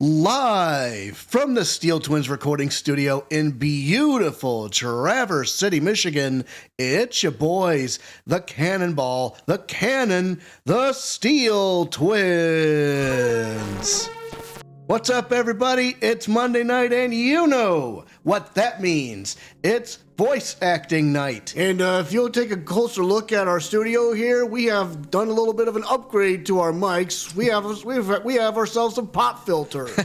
Live from the Steel Twins recording studio in beautiful Traverse City, Michigan, it's your boys, the Cannonball, the Cannon, the Steel Twins. What's up, everybody? It's Monday night, and you know what that means. It's voice acting night. And if you'll take a closer look at our studio here, we have done a little bit of an upgrade to our mics. We have ourselves some pop filters.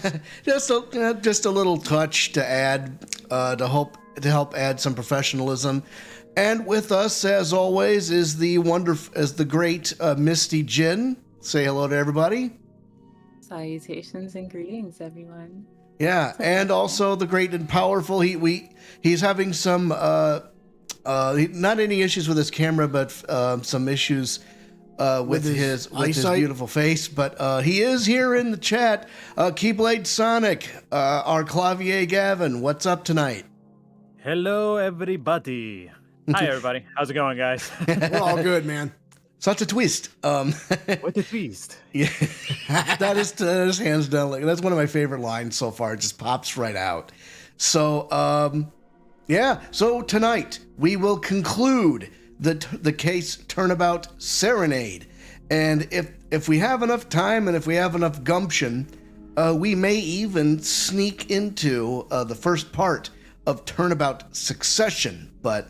just a little touch to add to help add some professionalism. And with us, as always, is the great Misty Jin. Say hello to everybody. Salutations and greetings, everyone. Yeah, and also the great and powerful. He's having some not any issues with his camera, but some issues with his beautiful face. But he is here in the chat. Keyblade Sonic, our Clavier Gavin. What's up tonight? Hello, everybody. Hi, everybody. How's it going, guys? We're all good, man. Such a twist. What a twist. Yeah, that is hands down. Like, that's one of my favorite lines so far. It just pops right out. So, yeah. So tonight we will conclude the case Turnabout Serenade, and if we have enough time and if we have enough gumption, we may even sneak into the first part of Turnabout Succession. But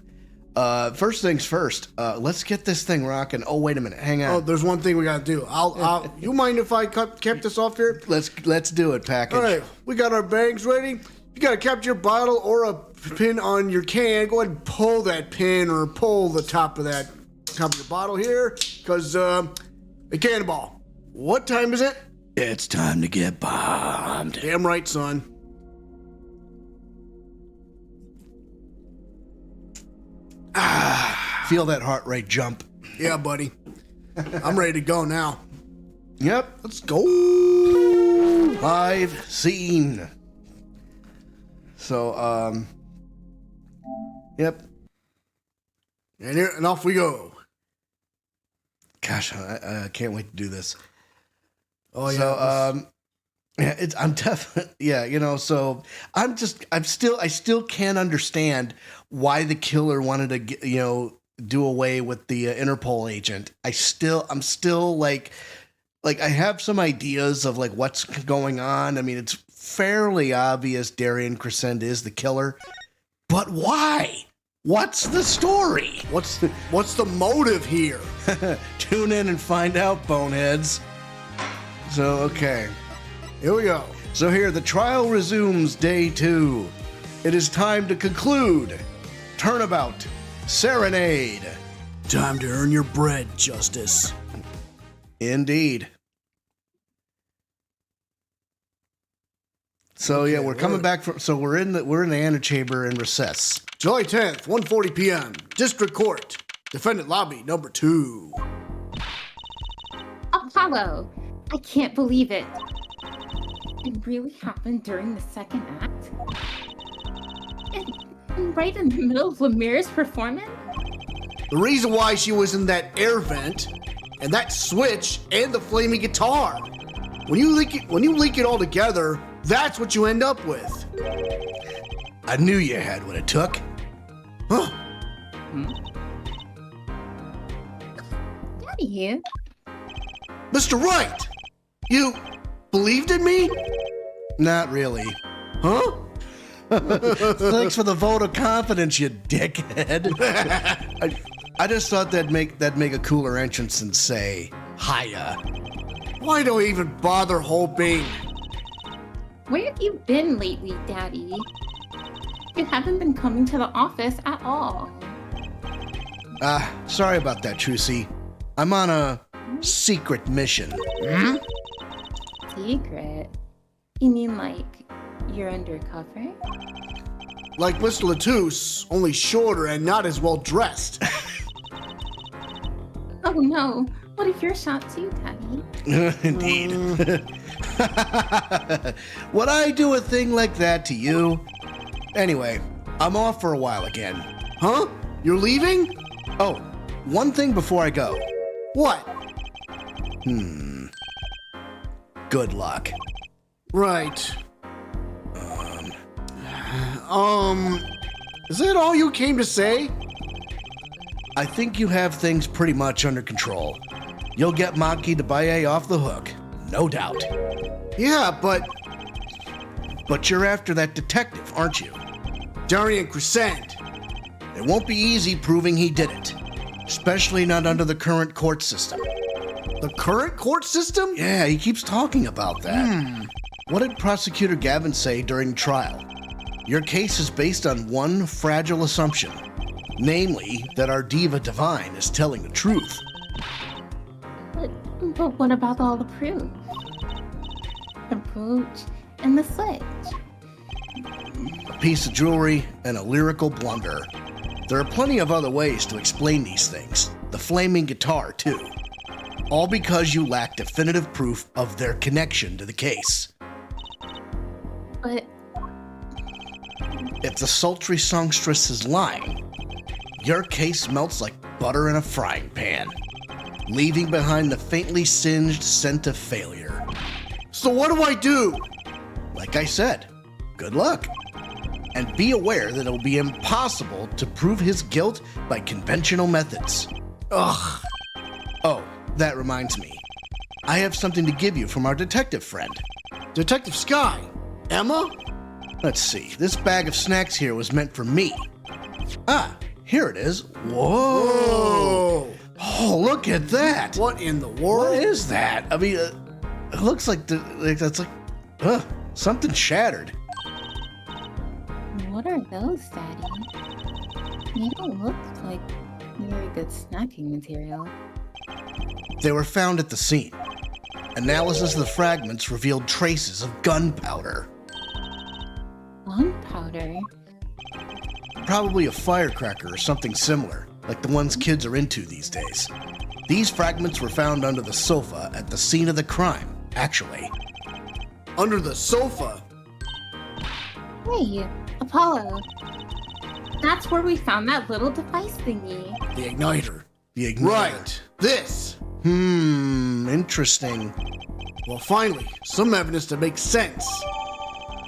first things first, let's get this thing rocking. Oh, wait a minute. Hang on. Oh, there's one thing we gotta do. You mind if I kept this off here? Let's do it, package. All right, we got our bags ready. You gotta cap your bottle or a pin on your can. Go ahead and pull that pin or pull the top of your bottle here, because a Cannonball. What time is it? It's time to get bombed. Damn right, son. Feel that heart rate jump. Yeah, buddy. I'm ready to go now. Yep. Let's go. Live scene. So, yep. And off we go. Gosh, I can't wait to do this. Oh yeah. So, yeah, I'm definitely, yeah, you know, so I still can't understand why the killer wanted to get, do away with the Interpol agent. I'm still like I have some ideas of like what's going on. I mean, it's fairly obvious Daryan Crescend is the killer, but why? What's the story? What's the motive here? Tune in and find out, boneheads. So, okay. Here we go. So here, the trial resumes day 2. It is time to conclude Turnabout Serenade. Time to earn your bread, Justice. Indeed. So yeah, we're coming back from. So we're in the antechamber in recess. July 10th, 1:40 p.m. District Court, Defendant Lobby Number 2. Apollo, I can't believe it. It really happened during the second act? And right in the middle of Lemire's performance? The reason why she was in that air vent, and that switch, and the flaming guitar. When you link it all together, that's what you end up with. I knew you had what it took. Huh? Daddy? Mr. Wright, you believed in me? Not really. Huh? Thanks for the vote of confidence, you dickhead. I just thought that'd make a cooler entrance and say, hiya. Why do I even bother hoping? Where have you been lately, Daddy? You haven't been coming to the office at all. Sorry about that, Trucy. I'm on a secret mission. Secret? You mean like you're undercover? Like Mr. LaTouse, only shorter and not as well dressed. Oh no, what if you're shot too, Daddy? Indeed. Would I do a thing like that to you? Anyway, I'm off for a while again. Huh? You're leaving? Oh, one thing before I go. What? Good luck. Right. Is that all you came to say? I think you have things pretty much under control. You'll get Machi Tobaye off the hook, no doubt. Yeah, but But you're after that detective, aren't you? Daryan Crescend. It won't be easy proving he did it, especially not under the current court system. The current court system? Yeah, he keeps talking about that. What did Prosecutor Gavin say during trial? Your case is based on one fragile assumption, namely that our diva divine is telling the truth. But what about all the proof? The brooch and the switch. A piece of jewelry and a lyrical blunder. There are plenty of other ways to explain these things. The flaming guitar, too. All because you lack definitive proof of their connection to the case. But If the sultry songstress is lying, your case melts like butter in a frying pan, leaving behind the faintly singed scent of failure. So what do I do? Like I said, good luck. And be aware that it will be impossible to prove his guilt by conventional methods. Ugh. Oh, that reminds me. I have something to give you from our detective friend. Detective Sky. Emma? Let's see, this bag of snacks here was meant for me. Ah, here it is. Whoa! Oh, look at that! What in the world? What is that? I mean, it looks like that's like, something shattered. what are those, Daddy? They don't look like very good snacking material. They were found at the scene. Analysis of the fragments revealed traces of gunpowder. Gunpowder? Probably a firecracker or something similar, like the ones kids are into these days. These fragments were found under the sofa at the scene of the crime, actually. Under the sofa? Hey, Apollo. That's where we found that little device thingy. The igniter. The igniter. Right. This. Interesting. Well, finally, some evidence that makes sense.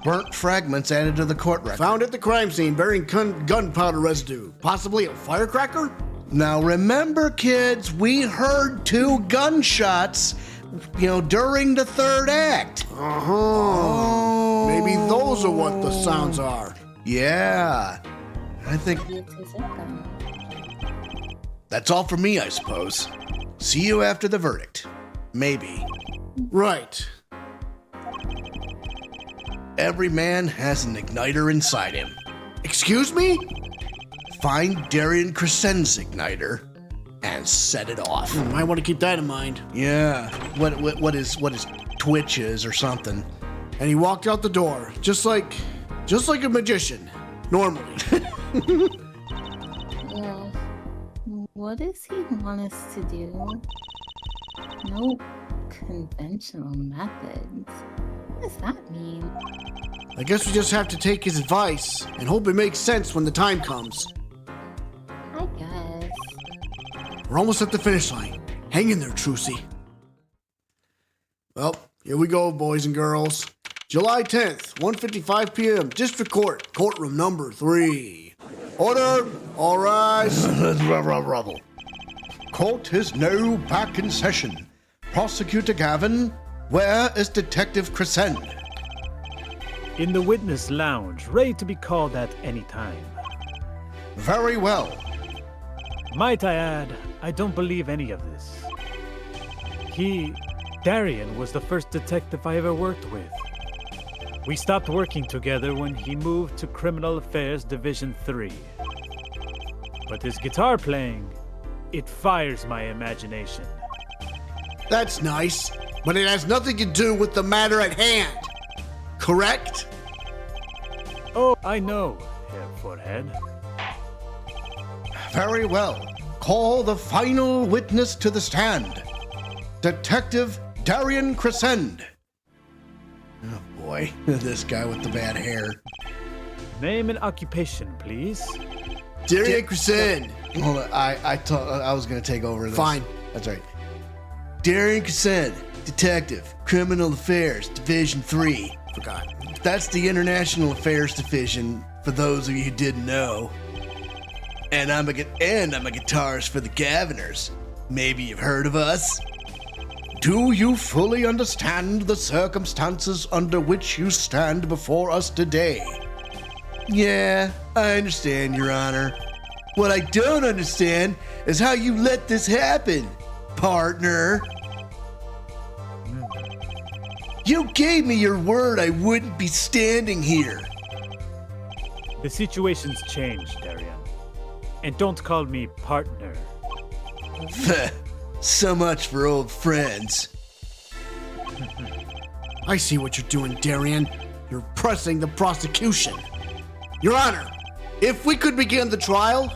Burnt fragments added to the court record. Found at the crime scene bearing gunpowder residue. Possibly a firecracker? Now remember, kids, we heard 2 gunshots, during the third act. Uh-huh. Oh. Maybe those are what the sounds are. Yeah. I think Maybe it's his gun. that's all for me, I suppose. See you after the verdict. Maybe. Right. Every man has an igniter inside him. Excuse me? Find Daryan Crescend's igniter and set it off. Might want to keep that in mind. Yeah. What is Twitch is or something. And he walked out the door, just like a magician, normally. Yeah. What does he want us to do? No conventional methods. What does that mean? I guess we just have to take his advice and hope it makes sense when the time comes. I guess. We're almost at the finish line. Hang in there, Trucy. Well, here we go, boys and girls. July 10th, 1:55 p.m., District Court, courtroom number 3. Order! All rise. Rubble. Court is now back in session. Prosecutor Gavin, where is Detective Crescend? In the witness lounge, ready to be called at any time. Very well. Might I add, I don't believe any of this. Daryan, was the first detective I ever worked with. We stopped working together when he moved to Criminal Affairs Division 3. But his guitar playing, it fires my imagination. That's nice, but it has nothing to do with the matter at hand. Correct? Oh, I know, Herr Forehead. Very well. Call the final witness to the stand. Detective Daryan Crescend. Oh boy, this guy with the bad hair. Name and occupation, please. Daryan Crescend. Hold on, I was gonna take over this. Fine. That's right. Daryan Crescend, Detective, Criminal Affairs, Division 3. Forgot. That's the International Affairs Division, for those of you who didn't know. And I'm a guitarist for the Gaviners. Maybe you've heard of us? Do you fully understand the circumstances under which you stand before us today? Yeah, I understand, Your Honor. What I don't understand is how you let this happen, partner. You gave me your word I wouldn't be standing here. The situation's changed, Daryan. And don't call me partner. So much for old friends. I see what you're doing, Daryan. You're pressing the prosecution. Your Honor, if we could begin the trial.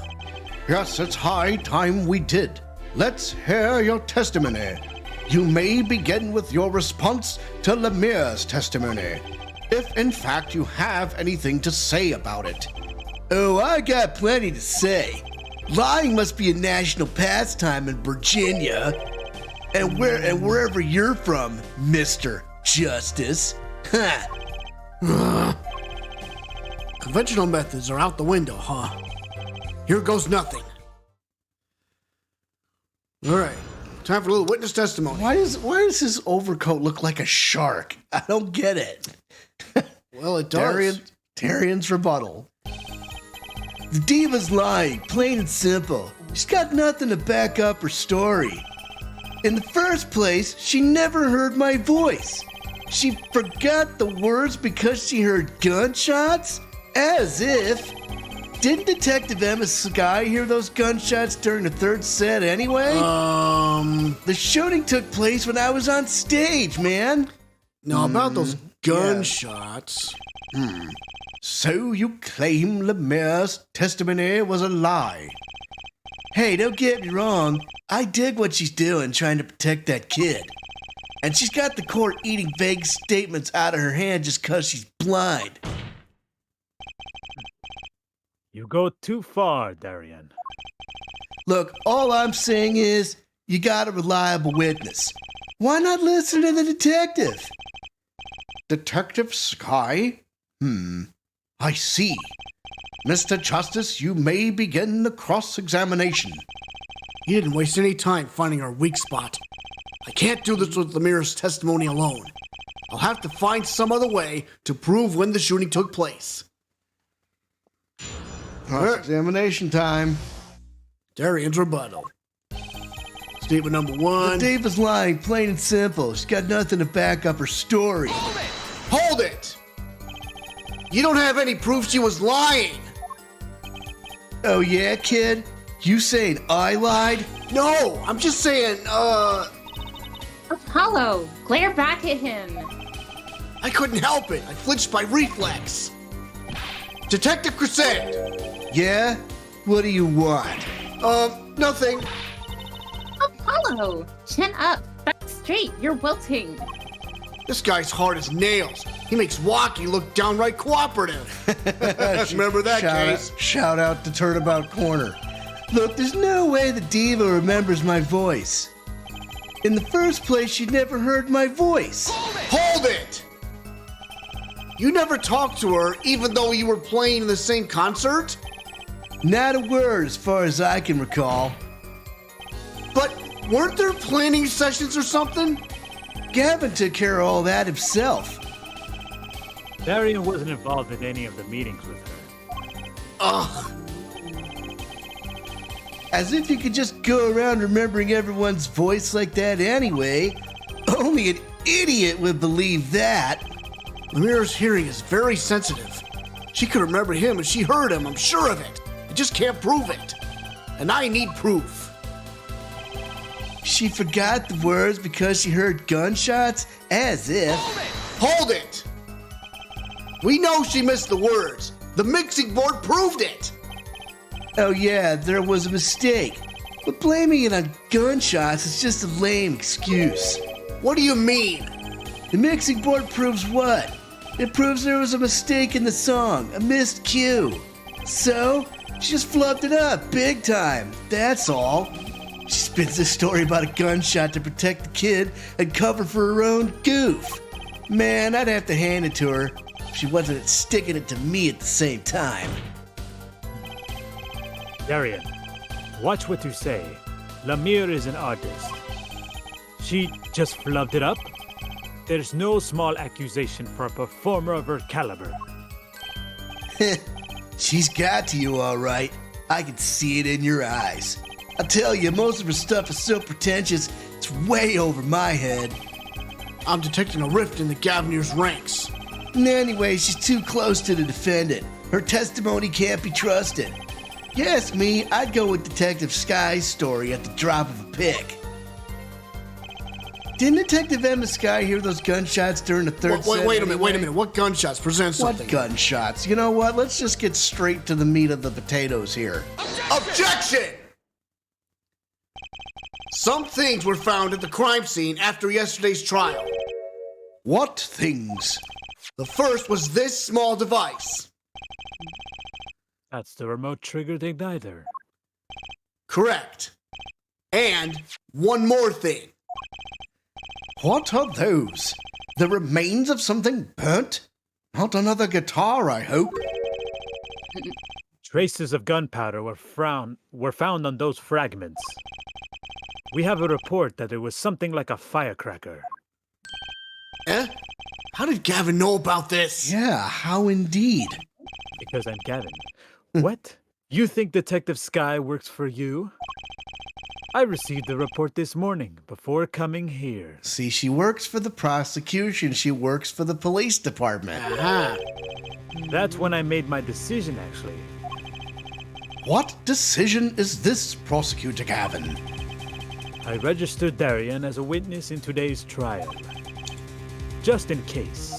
Yes, it's high time we did. Let's hear your testimony. You may begin with your response to Lemire's testimony, if in fact you have anything to say about it. Oh, I got plenty to say. Lying must be a national pastime in Borginia, and wherever you're from, Mr. Justice. Ha! Conventional methods are out the window, huh? Here goes nothing. All right, time for a little witness testimony. Why does his overcoat look like a shark? I don't get it. Well, it does. Daryan's rebuttal. The diva's lying, plain and simple. She's got nothing to back up her story. In the first place, she never heard my voice. She forgot the words because she heard gunshots? As if. Didn't Detective Emma Sky hear those gunshots during the third set anyway? The shooting took place when I was on stage, man. Now, about those gunshots. So you claim Lemire's testimony was a lie? Hey, don't get me wrong. I dig what she's doing, trying to protect that kid. And she's got the court eating vague statements out of her hand just because she's blind. You go too far, Daryan. Look, all I'm saying is, you got a reliable witness. Why not listen to the detective? Detective Sky? I see. Mr. Justice, you may begin the cross-examination. He didn't waste any time finding our weak spot. I can't do this with Lemire's testimony alone. I'll have to find some other way to prove when the shooting took place. Cross-examination time. Daryan's rebuttal. Statement number one. Dave is lying, plain and simple. She's got nothing to back up her story. Hold it! You don't have any proof she was lying. Oh yeah, kid? You saying I lied? No, I'm just saying, Apollo, glare back at him. I couldn't help it. I flinched by reflex. Detective Crescend. Yeah? What do you want? Nothing. Apollo, chin up, back straight, you're wilting. This guy's hard as nails. He makes walking look downright cooperative. Remember that case? Shout out to Turnabout Corner. Look, there's no way the diva remembers my voice. In the first place, she never heard my voice. Hold it! You never talked to her even though you were playing in the same concert? Not a word as far as I can recall. But weren't there planning sessions or something? Gavin took care of all that himself. Daryan wasn't involved in any of the meetings with her. Ugh. As if you could just go around remembering everyone's voice like that anyway. Only an idiot would believe that. Lemire's hearing is very sensitive. She could remember him if she heard him, I'm sure of it. I just can't prove it. And I need proof. She forgot the words because she heard gunshots? As if. Hold it! We know she missed the words. The mixing board proved it. Oh yeah, there was a mistake. But blaming it on gunshots is just a lame excuse. What do you mean? The mixing board proves what? It proves there was a mistake in the song, a missed cue. So, she just flubbed it up big time, that's all. She spins this story about a gunshot to protect the kid and cover for her own goof. Man, I'd have to hand it to her if she wasn't sticking it to me at the same time. Daryan, watch what you say. Lemire is an artist. She just flubbed it up. There's no small accusation for a performer of her caliber. She's got to you, all right. I can see it in your eyes. I tell you, most of her stuff is so pretentious, it's way over my head. I'm detecting a rift in the Gavenier's ranks. Anyway, she's too close to the defendant. Her testimony can't be trusted. You ask me, I'd go with Detective Sky's story at the drop of a pick. Didn't Detective Emma Sky hear those gunshots during the third set? Wait a minute. What gunshots? Present something. What gunshots? You know what? Let's just get straight to the meat of the potatoes here. Objection! Some things were found at the crime scene after yesterday's trial. What things? The first was this small device. That's the remote-triggered igniter. Correct. And one more thing. What are those? The remains of something burnt? Not another guitar, I hope. Traces of gunpowder were found on those fragments. We have a report that it was something like a firecracker. Eh? How did Gavin know about this? Yeah, how indeed. Because I'm Gavin. What? You think Detective Sky works for you? I received the report this morning before coming here. See, she works for the prosecution. She works for the police department. Uh-huh. That's when I made my decision, actually. What decision is this, Prosecutor Gavin? I registered Daryan as a witness in today's trial. Just in case.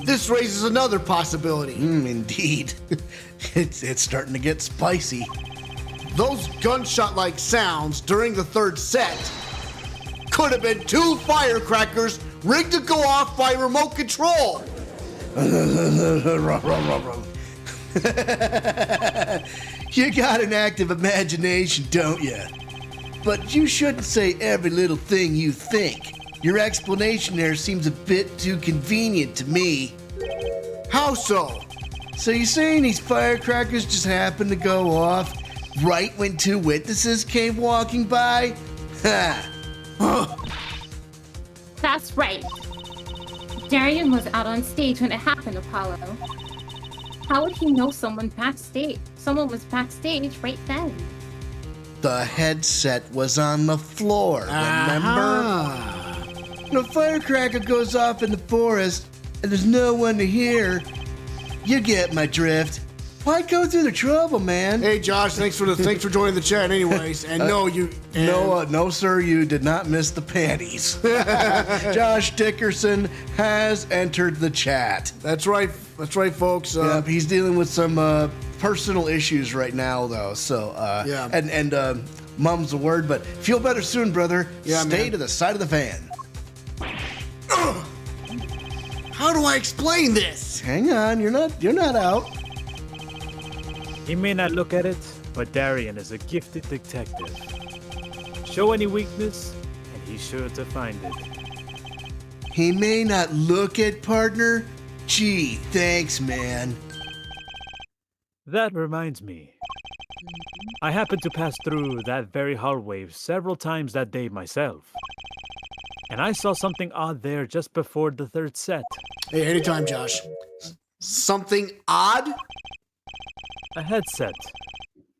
This raises another possibility. Indeed. It's starting to get spicy. Those gunshot-like sounds during the third set could have been two firecrackers rigged to go off by remote control. You got an active imagination, don't you? But you shouldn't say every little thing you think. Your explanation there seems a bit too convenient to me. How so? So you're saying these firecrackers just happened to go off right when two witnesses came walking by? Ha! That's right. Daryan was out on stage when it happened, Apollo. How would he know someone was backstage right then? The headset was on the floor, remember? When a firecracker goes off in the forest and there's no one to hear, you get my drift. Why go through the trouble, man? Hey, Josh, thanks for joining the chat, anyways. And No, sir, you did not miss the panties. Josh Dickerson has entered the chat. That's right, folks. Yep, he's dealing with some personal issues right now, though. So, yeah. And mum's the word, but feel better soon, brother. Yeah, Stay man. to the side of the van. How do I explain this? Hang on, you're not out. He may not look at it, but Daryan is a gifted detective. Show any weakness, and he's sure to find it. He may not look it, partner. Gee, thanks, man. That reminds me. I happened to pass through that very hallway several times that day myself. And I saw something odd there just before the third set. Hey, anytime, Josh. Something odd? A headset.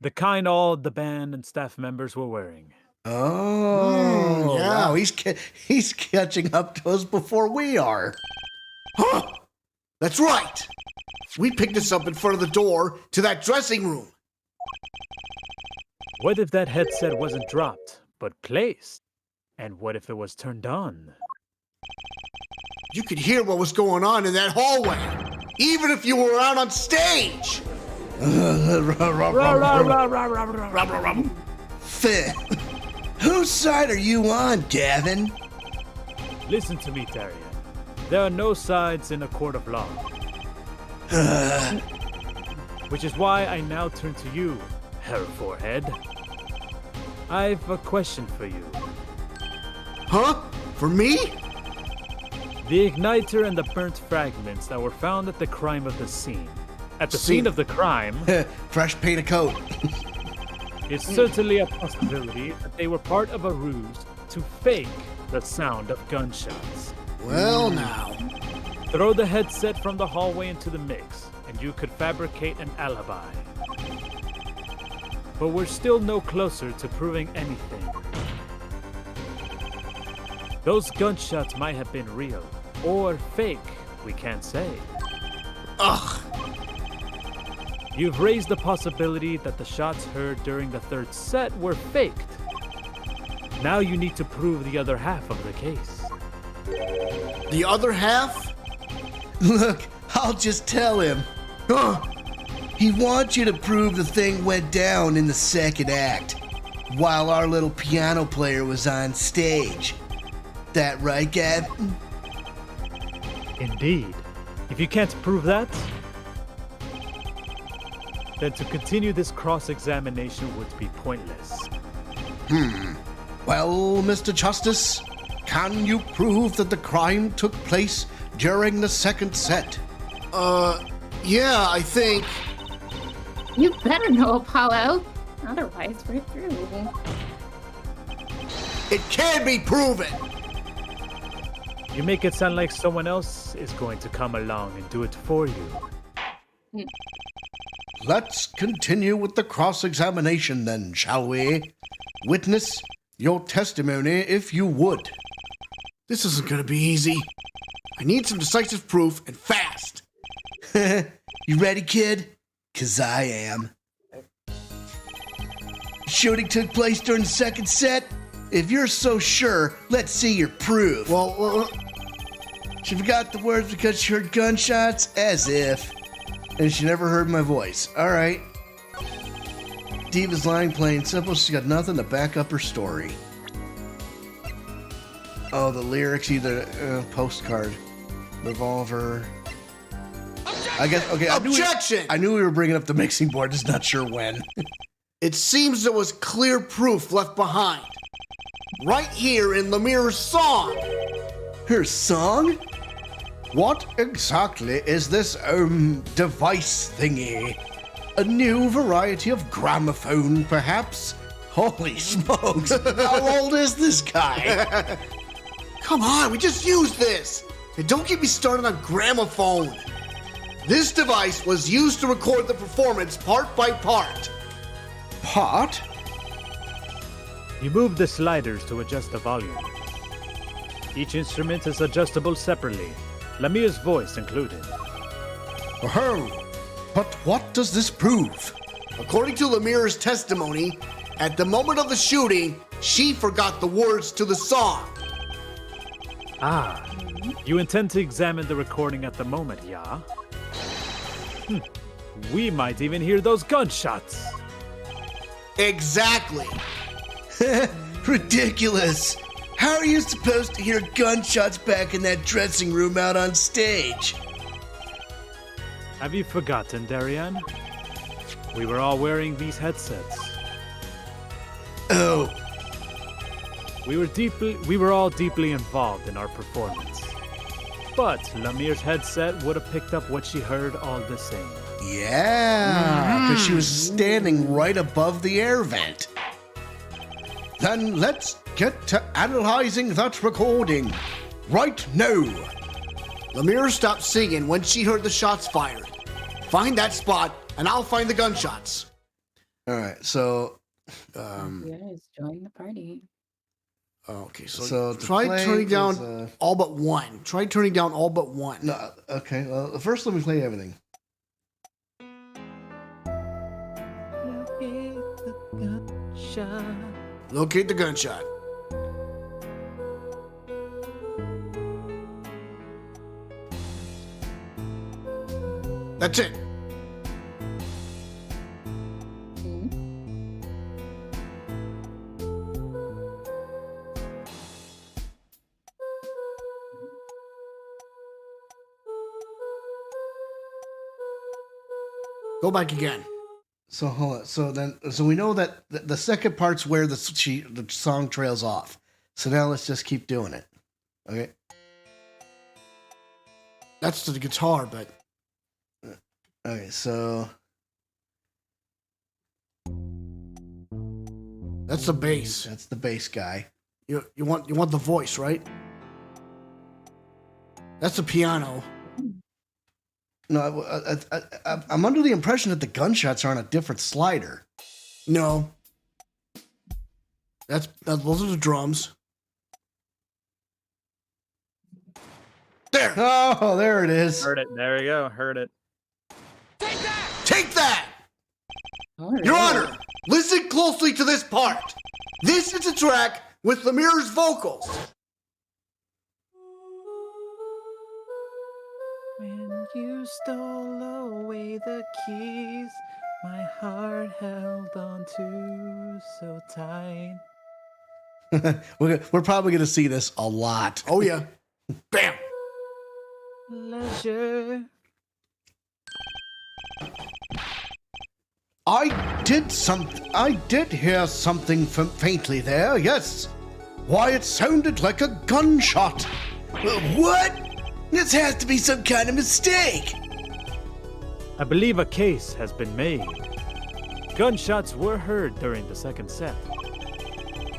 The kind all the band and staff members were wearing. Oh, yeah. Wow, he's catching up to us before we are. Huh! That's right. We picked this up in front of the door to that dressing room. What if that headset wasn't dropped, but placed? And what if it was turned on? You could hear what was going on in that hallway, even if you were out on stage. Fair. Whose side are you on, Gavin? Listen to me, Daryan. There are no sides in a court of law. Which is why I now turn to you Herr Forehead. I've a question for you. Huh? For me? The igniter and the burnt fragments that were found at the crime of the scene. At the scene of the crime, Fresh paint of coat. it's certainly a possibility that they were part of a ruse to fake the sound of gunshots. Well, now. Throw the headset from the hallway into the mix, and you could fabricate an alibi. But we're still no closer to proving anything. Those gunshots might have been real, or fake, we can't say. Ugh. You've raised the possibility that the shots heard during the third set were faked. Now you need to prove the other half of the case. The other half? Look, I'll just tell him. Huh? He wants you to prove the thing went down in the second act, while our little piano player was on stage. That right, Captain? Indeed. If you can't prove that, then to continue this cross-examination would be pointless. Well, Mr. Justice, can you prove that the crime took place during the second set? Yeah, I think. You better know, Apollo. Otherwise, we're through. It can be proven! You make it sound like someone else is going to come along and do it for you. Let's continue with the cross-examination then, shall we? Witness, your testimony if you would. This isn't gonna be easy. I need some decisive proof and fast. You ready, kid? 'Cause I am. Shooting took place during the second set? If you're so sure, let's see your proof. Well, She forgot the words because she heard gunshots? As if. And she never heard my voice. Alright. Diva's line plain simple. She's got nothing to back up her story. Oh, the lyrics, either postcard, revolver. I guess, okay. objection! I knew we were bringing up the mixing board, just not sure when. It seems there was clear proof left behind. Right here in Lemire's song. Her song? What exactly is this, device thingy? A new variety of gramophone, perhaps? Holy smokes, how old is this guy? Come on, we just used this. And don't get me started on gramophone. This device was used to record the performance part by part. Part? You move the sliders to adjust the volume. Each instrument is adjustable separately, Lemire's voice included. Oh, but what does this prove? According to Lemire's testimony, at the moment of the shooting, she forgot the words to the song. Ah, you intend to examine the recording at the moment, yeah? We might even hear those gunshots. Exactly. Ridiculous. How are you supposed to hear gunshots back in that dressing room out on stage? Have you forgotten, Daryan? We were all wearing these headsets. Oh, We were all deeply involved in our performance. But Lemire's headset would have picked up what she heard all the same. yeah, because she was standing right above the air vent. Then let's get to analyzing that recording. Right now. Lemire stopped singing when she heard the shots fired. Find that spot, and I'll find the gunshots. All right, so Yes, join the party. Okay, So to try play turning down is, all but one. Try turning down all but one. no, okay. Well, first let me play everything. Locate the gunshot. That's it. Go back again. So hold on. So we know that the second part's where the song trails off. So now let's just keep doing it. Okay. That's the guitar, but Okay. So that's the bass. that's the bass guy. You want the voice, right? That's the piano. No, I'm under the impression that the gunshots are on a different slider. No. Those are the drums. There. Oh, there it is. Heard it. There we go. Heard it. Take that! Alright. Your Honor, listen closely to this part. This is a track with Lemir's vocals. When you stole away the keys, my heart held on to so tight. We're probably going to see this a lot. Oh yeah. Bam. Leisure. I did hear something faintly there, yes. Why, it sounded like a gunshot. What? This has to be some kind of mistake. I believe a case has been made. Gunshots were heard during the second set,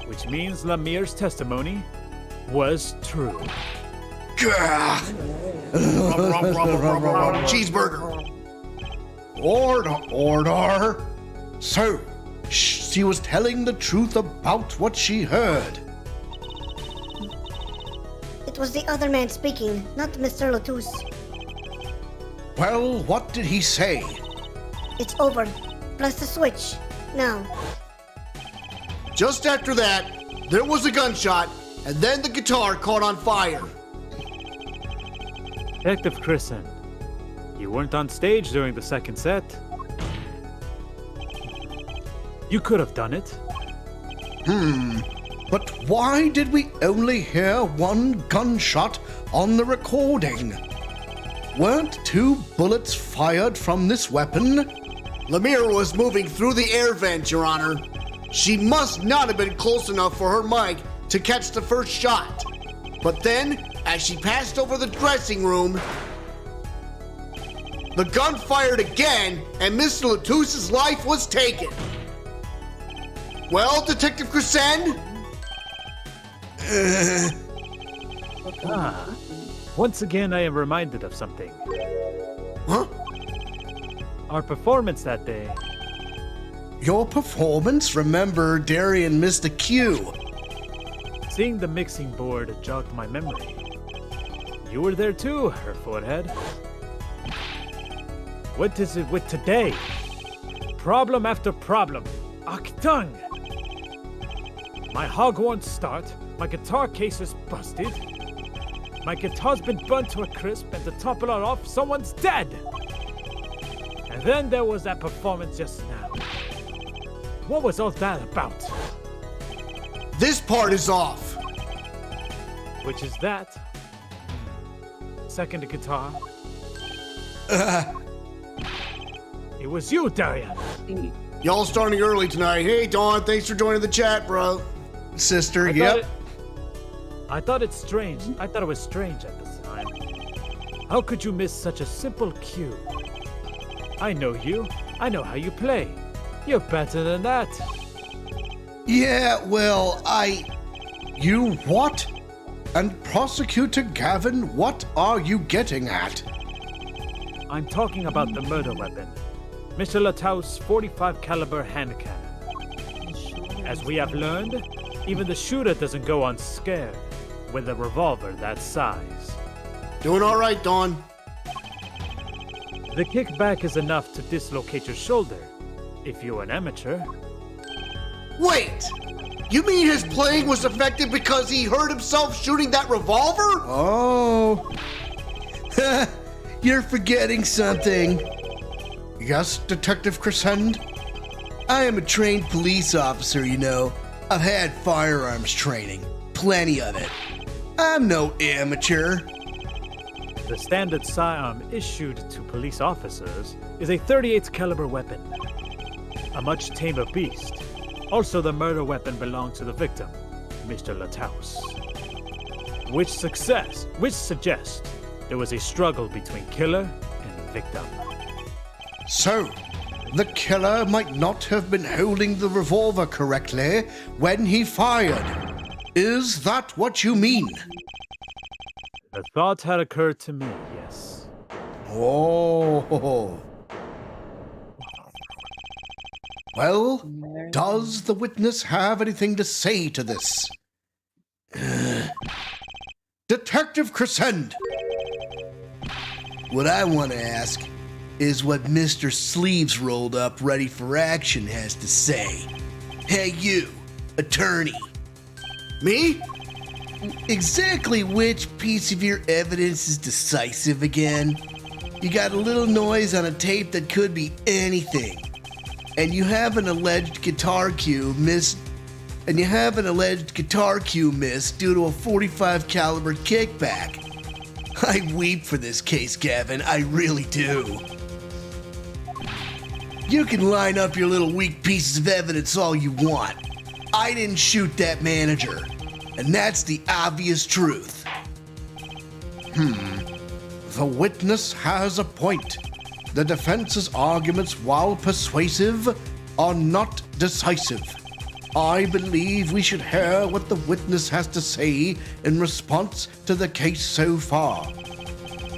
which means Lemir's testimony was true. Cheeseburger. Order. So, she was telling the truth about what she heard. It was the other man speaking, not Mr. LaTouse. Well, what did he say? It's over. Press the switch. Now. Just after that, there was a gunshot, and then the guitar caught on fire. Detective Crescend, you weren't on stage during the second set. You could have done it. But why did we only hear one gunshot on the recording? Weren't 2 bullets fired from this weapon? Lemire was moving through the air vent, Your Honor. She must not have been close enough for her mic to catch the first shot. But then, as she passed over the dressing room, the gun fired again, and Mr. LaTouse's life was taken. Well, Detective Crescend? Once again, I am reminded of something. Huh? Our performance that day. Your performance? Remember, Daryan missed a cue. Seeing the mixing board jogged my memory. You were there too, her forehead. What is it with today? Problem after problem. Achtung! My hog won't start. My guitar case is busted. My guitar's been burnt to a crisp, and to top it all off, someone's dead! And then there was that performance just now. What was all that about? This part is off. Which is that? Second guitar. It was you, Daryan. Y'all starting early tonight. Hey, Dawn, thanks for joining the chat, bro. Sister, I yep. thought it was strange at the time. How could you miss such a simple cue? I know you. I know how you play. You're better than that. Yeah, well, You what? And Prosecutor Gavin, what are you getting at? I'm talking about the murder weapon. Mr. LaTouse 45 caliber hand cannon. As we have learned, even the shooter doesn't go unscared with a revolver that size. Doing all right, Dawn. The kickback is enough to dislocate your shoulder, if you're an amateur. Wait! You mean his playing was affected because he hurt himself shooting that revolver? Oh. You're forgetting something. Yes, Detective Crescend? I am a trained police officer, you know. I've had firearms training. Plenty of it. I'm no amateur. The standard sidearm issued to police officers is a .38 caliber weapon. a much tamer beast. Also, the murder weapon belonged to the victim, Mr. LaTouse. Which suggests there was a struggle between killer and victim. So, the killer might not have been holding the revolver correctly when he fired. Is that what you mean? The thought had occurred to me, yes. Oh. Well, does the witness have anything to say to this? Detective Crescend! What I want to ask is what Mr. Sleeves Rolled Up Ready for Action has to say. Hey you, attorney. Me? Exactly which piece of your evidence is decisive again? You got a little noise on a tape that could be anything. And you have an alleged guitar cue missed due to a .45 caliber kickback. I weep for this case, Gavin. I really do. You can line up your little weak pieces of evidence all you want. I didn't shoot that manager. And that's the obvious truth. The witness has a point. The defense's arguments, while persuasive, are not decisive. I believe we should hear what the witness has to say in response to the case so far.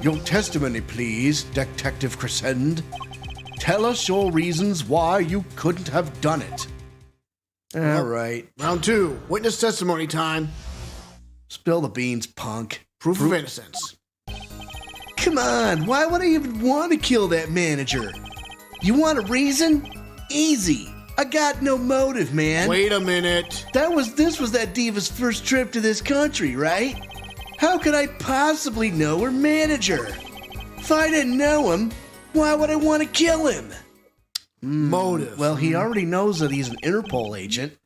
Your testimony, please, Detective Crescend. Tell us your reasons why you couldn't have done it. All right. Round 2. Witness testimony time. Spill the beans, punk. Proof of innocence. Come on, why would I even want to kill that manager? You want a reason? Easy. I got no motive, man. Wait a minute. This was that diva's first trip to this country, right? How could I possibly know her manager? If I didn't know him, why would I want to kill him? Motive. Well, he already knows that he's an Interpol agent.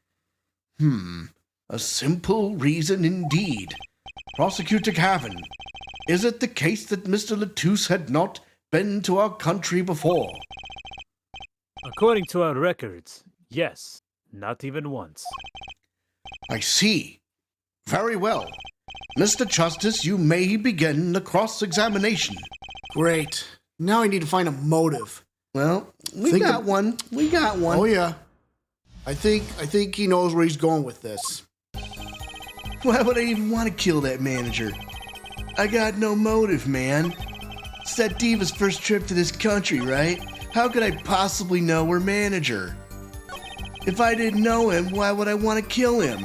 A simple reason indeed. Prosecutor Gavin, is it the case that Mr. LaTouse had not been to our country before? According to our records, yes, not even once. I see. Very well. Mr. Justice, you may begin the cross-examination. Great. Now I need to find a motive. Well, we got one. Oh yeah. I think he knows where he's going with this. Why would I even want to kill that manager? I got no motive, man. It's that diva's first trip to this country, right? How could I possibly know her manager? If I didn't know him, why would I want to kill him?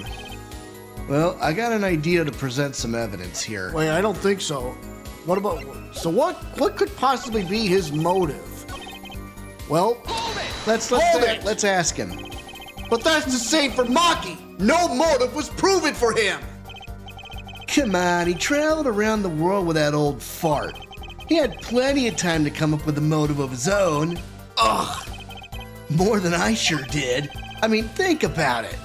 Well, I got an idea to present some evidence here. Wait, I don't think so. What could possibly be his motive? Well, Let's ask him. but that's the same for Machi. No motive was proven for him. Come on, he traveled around the world with that old fart. He had plenty of time to come up with a motive of his own. Ugh, more than I sure did. I mean, think about it.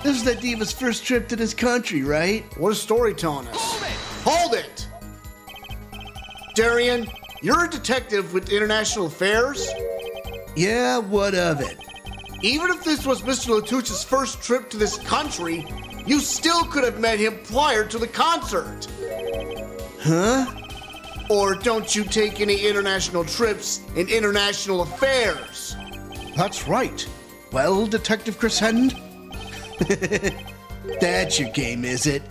This is that diva's first trip to this country, right? What is story telling us? Hold it! Daryan, you're a detective with international affairs? Yeah, what of it? Even if this was Mr. LaTouche's first trip to this country, you still could have met him prior to the concert. Huh? Or don't you take any international trips in international affairs? That's right. Well, Detective Crescend? That's your game, is it?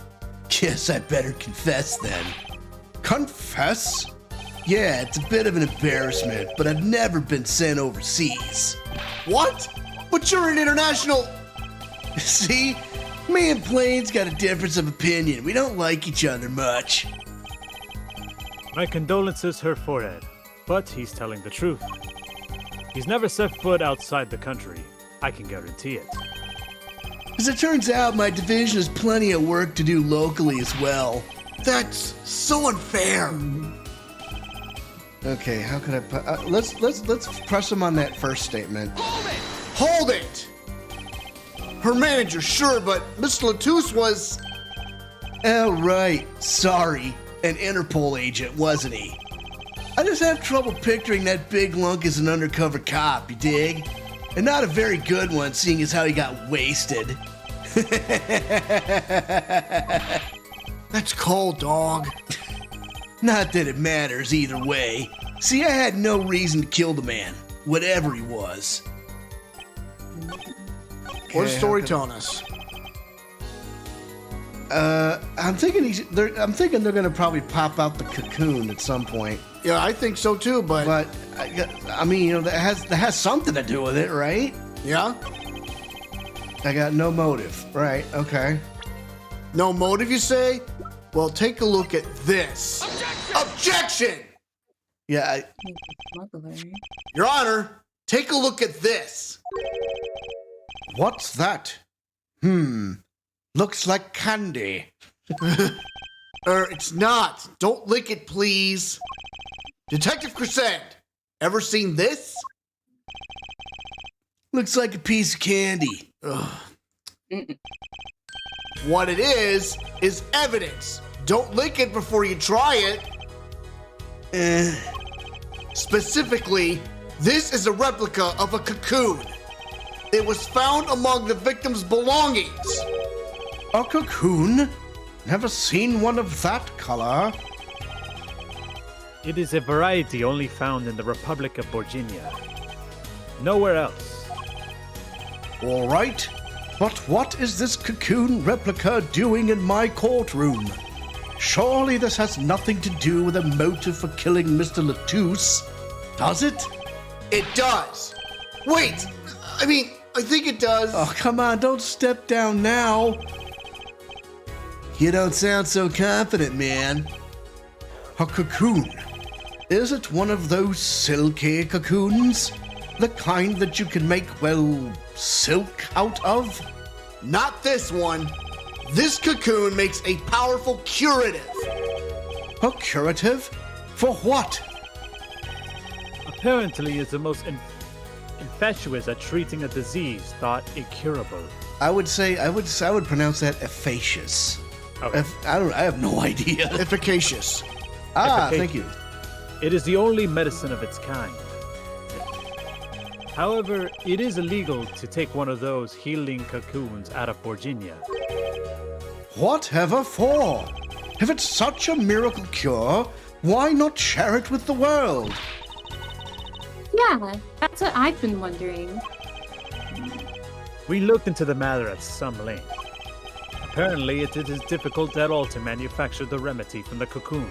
Guess I better confess then. Confess? Yeah, it's a bit of an embarrassment, but I've never been sent overseas. What? But you're an international... See? Me and Plains got a difference of opinion. We don't like each other much. My condolences, Her Forehead, but he's telling the truth. He's never set foot outside the country. I can guarantee it. As it turns out, my division has plenty of work to do locally as well. That's so unfair. Okay, how could I... let's press him on that first statement. Hold it! Her manager, sure, but Mr. LaTouse was... Oh, right. Sorry. An Interpol agent, wasn't he? I just have trouble picturing that big lunk as an undercover cop, you dig? And not a very good one, seeing as how he got wasted. That's cold, dog. Not that it matters either way. See, I had no reason to kill the man, whatever he was. What's the story telling us? I'm thinking they're gonna probably pop out the cocoon at some point. Yeah, I think so too, but I mean, you know, that has something to do with it, right? yeah? I got no motive. Right, okay. No motive, you say? Well, take a look at this. Objection! Yeah, Smuggler. Your Honor, take a look at this. what's that? Looks like candy. It's not. Don't lick it, please. Detective Crescend, ever seen this? Looks like a piece of candy. What it is evidence. Don't lick it before you try it. Specifically, this is a replica of a cocoon. It was found among the victim's belongings. A cocoon? Never seen one of that color. It is a variety only found in the Republic of Borginia. Nowhere else. All right, but what is this cocoon replica doing in my courtroom? Surely this has nothing to do with a motive for killing Mr. LaTouse, does it? It does. Wait, I think it does. Oh, come on, don't step down now. You don't sound so confident, man. A cocoon. Is it one of those silky cocoons? The kind that you can make, well, silk out of? Not this one. This cocoon makes a powerful curative. A curative? For what? Apparently, it's the most infatuous at treating a disease thought incurable. I would pronounce that efficacious. Okay. I have no idea. Efficacious. Thank you. It is the only medicine of its kind. However, it is illegal to take one of those healing cocoons out of Borginia. Whatever for? If it's such a miracle cure, why not share it with the world? Yeah, that's what I've been wondering. We looked into the matter at some length. Apparently, it is difficult at all to manufacture the remedy from the cocoon.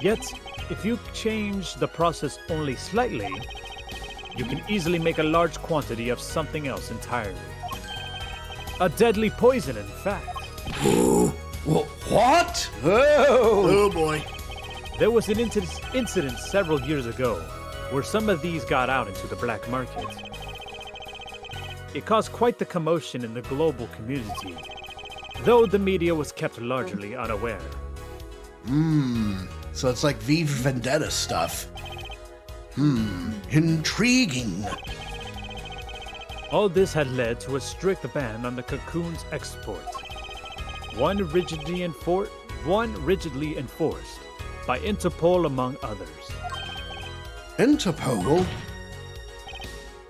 Yet, if you change the process only slightly, you can easily make a large quantity of something else entirely. A deadly poison, in fact. What? Oh boy. There was an incident several years ago where some of these got out into the black market. It caused quite the commotion in the global community, though the media was kept largely unaware. So it's like V for Vendetta stuff. Intriguing. All this had led to a strict ban on the cocoon's export. One rigidly enforced by Interpol among others. Interpol?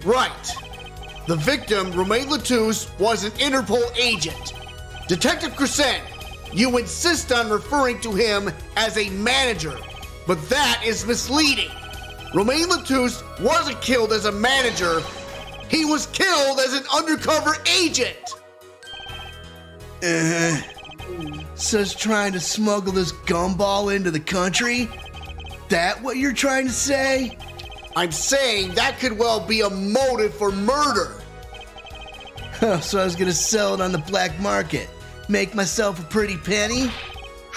Right. The victim, Romein LaTouse, was an Interpol agent. Detective Crescend, you insist on referring to him as a manager, but that is misleading. Romein LaTouse wasn't killed as a manager. He was killed as an undercover agent. Says trying to smuggle this gumball into the country? That what you're trying to say? I'm saying that could well be a motive for murder. So I was gonna sell it on the black market. Make myself a pretty penny?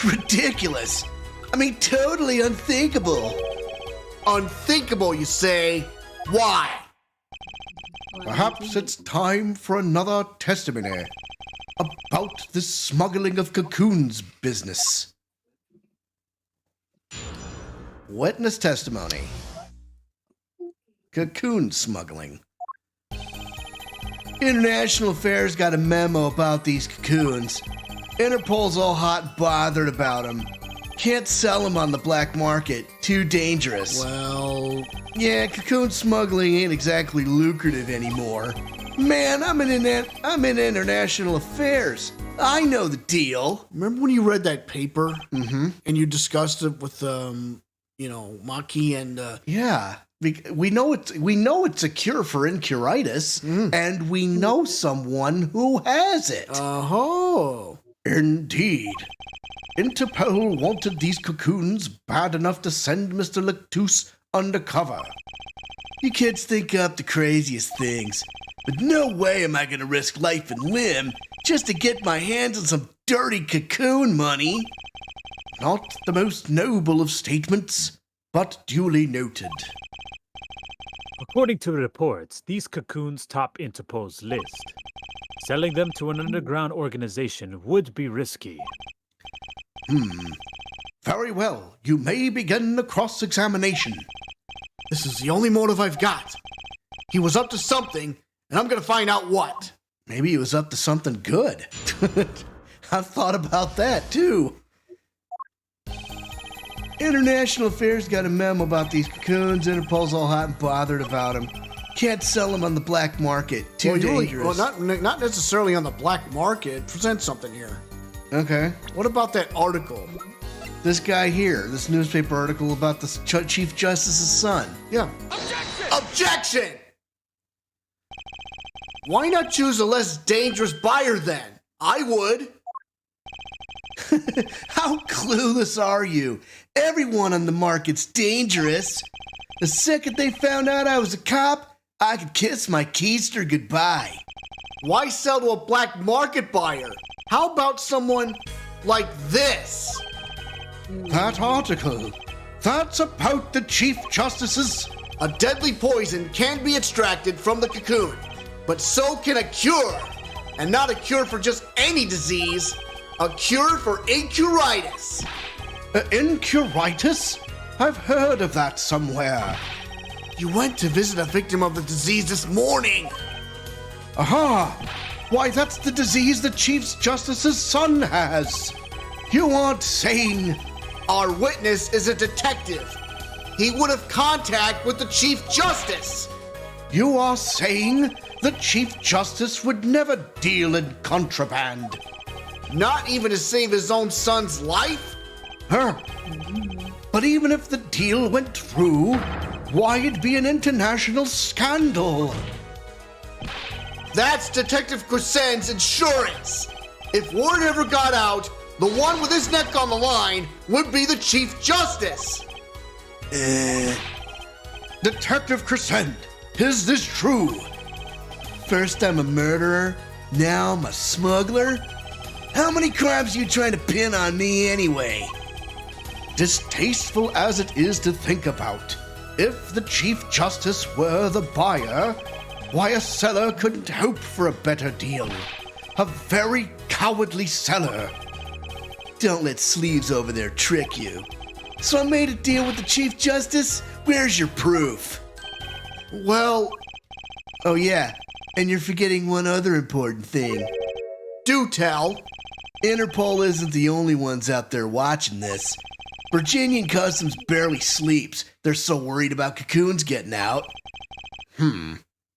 Ridiculous. I mean, totally unthinkable. Unthinkable, you say? Why? Perhaps it's time for another testimony about this smuggling of cocoons business. Witness testimony. Cocoon smuggling. International Affairs got a memo about these cocoons. Interpol's all hot and bothered about them. Can't sell them on the black market. Too dangerous. Well, Yeah, cocoon smuggling ain't exactly lucrative anymore. Man, I'm in international affairs. I know the deal. remember when you read that paper? Mm-hmm. And you discussed it with, Machi and, Yeah, we know it's a cure for incuritis, and we know someone who has it. Oh. Indeed. Interpol wanted these cocoons bad enough to send Mr. LaTouse undercover. You kids think up the craziest things, but no way am I going to risk life and limb just to get my hands on some dirty cocoon money. Not the most noble of statements, but duly noted. According to reports, these cocoons top Interpol's list. Selling them to an underground organization would be risky. Very well, you may begin the cross-examination. This is the only motive I've got. He was up to something, and I'm gonna find out what. Maybe he was up to something good. I've thought about that, too. International Affairs got a memo about these cocoons. Interpol's all hot and bothered about them. Can't sell them on the black market. Too dangerous. Not necessarily on the black market. Present something here. Okay. What about that article? This guy here, this newspaper article about the Chief Justice's son. Yeah. Objection! Why not choose a less dangerous buyer then? I would. How clueless are you? Everyone on the market's dangerous. The second they found out I was a cop, I could kiss my keister goodbye. Why sell to a black market buyer? How about someone like this? That article, that's about the Chief Justice's... A deadly poison can be extracted from the cocoon, but so can a cure. And not a cure for just any disease, a cure for incuritis. Incuritis? I've heard of that somewhere. You went to visit a victim of the disease this morning. Aha! Why, that's the disease the Chief Justice's son has. You aren't saying... Our witness is a detective. He would have contact with the Chief Justice. You are saying the Chief Justice would never deal in contraband. Not even to save his own son's life? But even if the deal went through, why it'd be an international scandal? That's Detective Crescend's insurance. If word ever got out, the one with his neck on the line would be the Chief Justice. Detective Crescend, is this true? First I'm a murderer, now I'm a smuggler? How many crimes are you trying to pin on me anyway? Distasteful as it is to think about, if the Chief Justice were the buyer, why a seller couldn't hope for a better deal. A very cowardly seller. Don't let sleeves over there trick you. So I made a deal with the Chief Justice? Where's your proof? Well, Oh yeah, and you're forgetting one other important thing. do tell. Interpol isn't the only ones out there watching this. Borginian Customs barely sleeps. They're so worried about cocoons getting out.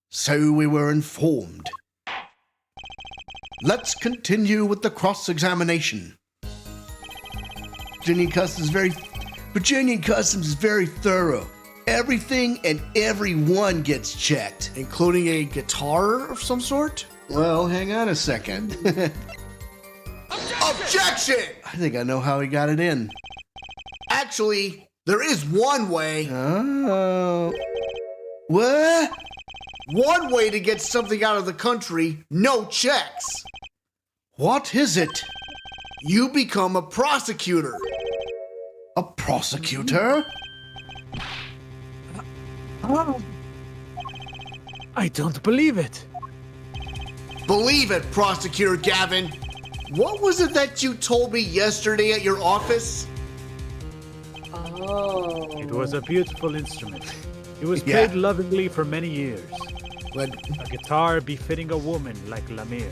So we were informed. Let's continue with the cross-examination. Virginian Customs is very thorough. Everything and everyone gets checked. Including a guitar of some sort? Well, hang on a second. Objection! I think I know how he got it in. Actually, there is one way. Oh. What? One way to get something out of the country, no checks. What is it? You become a prosecutor. A prosecutor? I don't believe it. Believe it, Prosecutor Gavin. What was it that you told me yesterday at your office? It was a beautiful instrument. It was Yeah. played lovingly for many years. But A guitar befitting a woman like Lemire.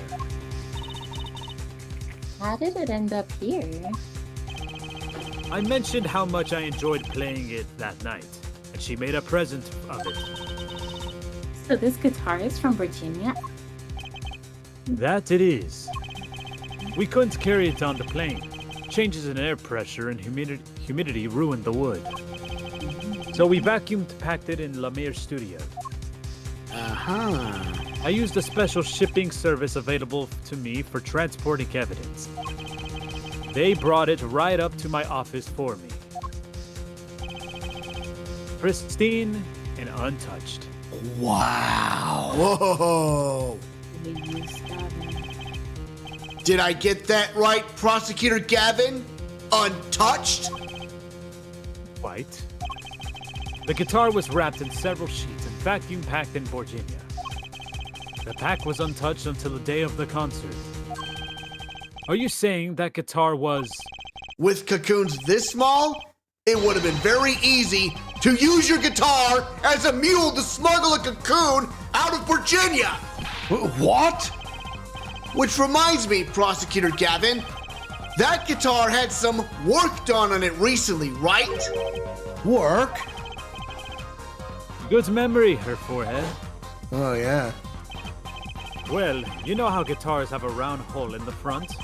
How did it end up here? I mentioned how much I enjoyed playing it that night, and she made a present of it. So this guitar is from Borginia? That it is. We couldn't carry it on the plane. Changes in air pressure and humidity ruined the wood. So we packed it in Lemire's studio. I used a special shipping service available to me for transporting evidence. They brought it right up to my office for me. Pristine and untouched. Wow. Whoa. Did I get that right, Prosecutor Gavin? Untouched? Quite. The guitar was wrapped in several sheets and vacuum packed in Borginia. The pack was untouched until the day of the concert. Are you saying that guitar was... With cocoons this small, it would have been very easy to use your guitar as a mule to smuggle a cocoon out of Borginia. What? Which reminds me, Prosecutor Gavin, that guitar had some work done on it recently, right? Work? Good memory, her forehead. Oh, yeah. Well, you know how guitars have a round hole in the front?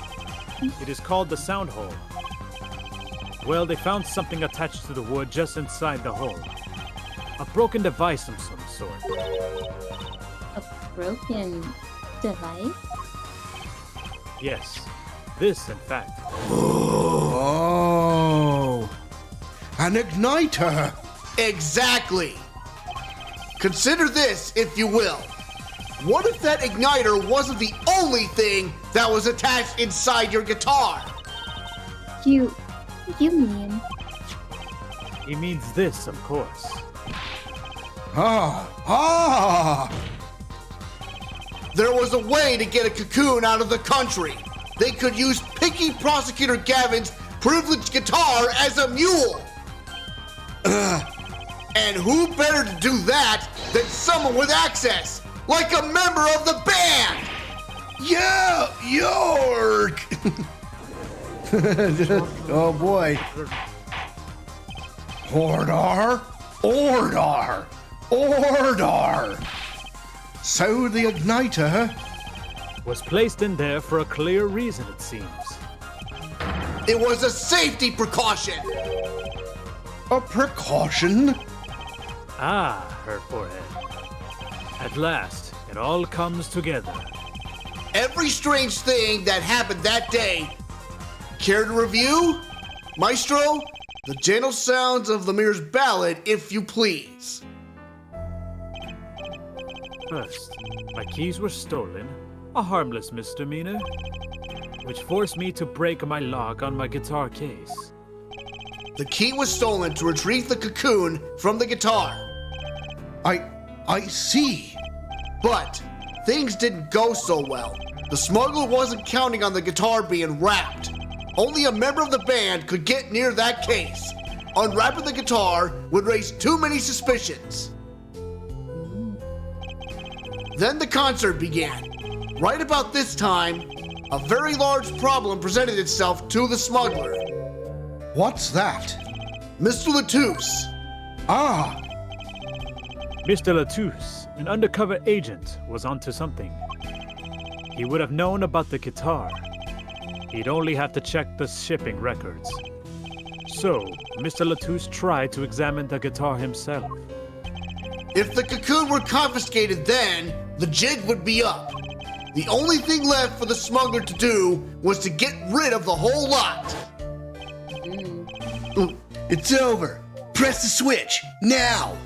It is called the sound hole. Well, they found something attached to the wood just inside the hole. A broken device of some sort. A broken device? Yes, this in fact. Oh, an igniter. Exactly. Consider this, if you will. What if that igniter wasn't the only thing that was attached inside your guitar? You mean? He means this, of course. There was a way to get a cocoon out of the country. They could use picky Prosecutor Gavin's privileged guitar as a mule. And who better to do that than someone with access, like a member of the band? Yeah, York. Oh boy. Order. So the igniter Was placed in there for a clear reason, it seems. It was a safety precaution. a precaution? Ah, her forehead. At last, it all comes together. Every strange thing that happened that day. Care to review? Maestro, the gentle sounds of Lemire's ballad, if you please. First, my keys were stolen, a harmless misdemeanor, which forced me to break my lock on my guitar case. The key was stolen to retrieve the cocoon from the guitar. I see. But things didn't go so well. The smuggler wasn't counting on the guitar being wrapped. Only a member of the band could get near that case. Unwrapping the guitar would raise too many suspicions. Then the concert began. Right about this time, a very large problem presented itself to the smuggler. What's that? Mr. LaTouse. Ah, Mr. LaTouse, an undercover agent, was onto something. He would have known about the guitar. He'd only have to check the shipping records. So, Mr. LaTouse tried to examine the guitar himself. If the cocoon were confiscated then, the jig would be up. The only thing left for the smuggler to do was to get rid of the whole lot. it's over. Press the switch, now.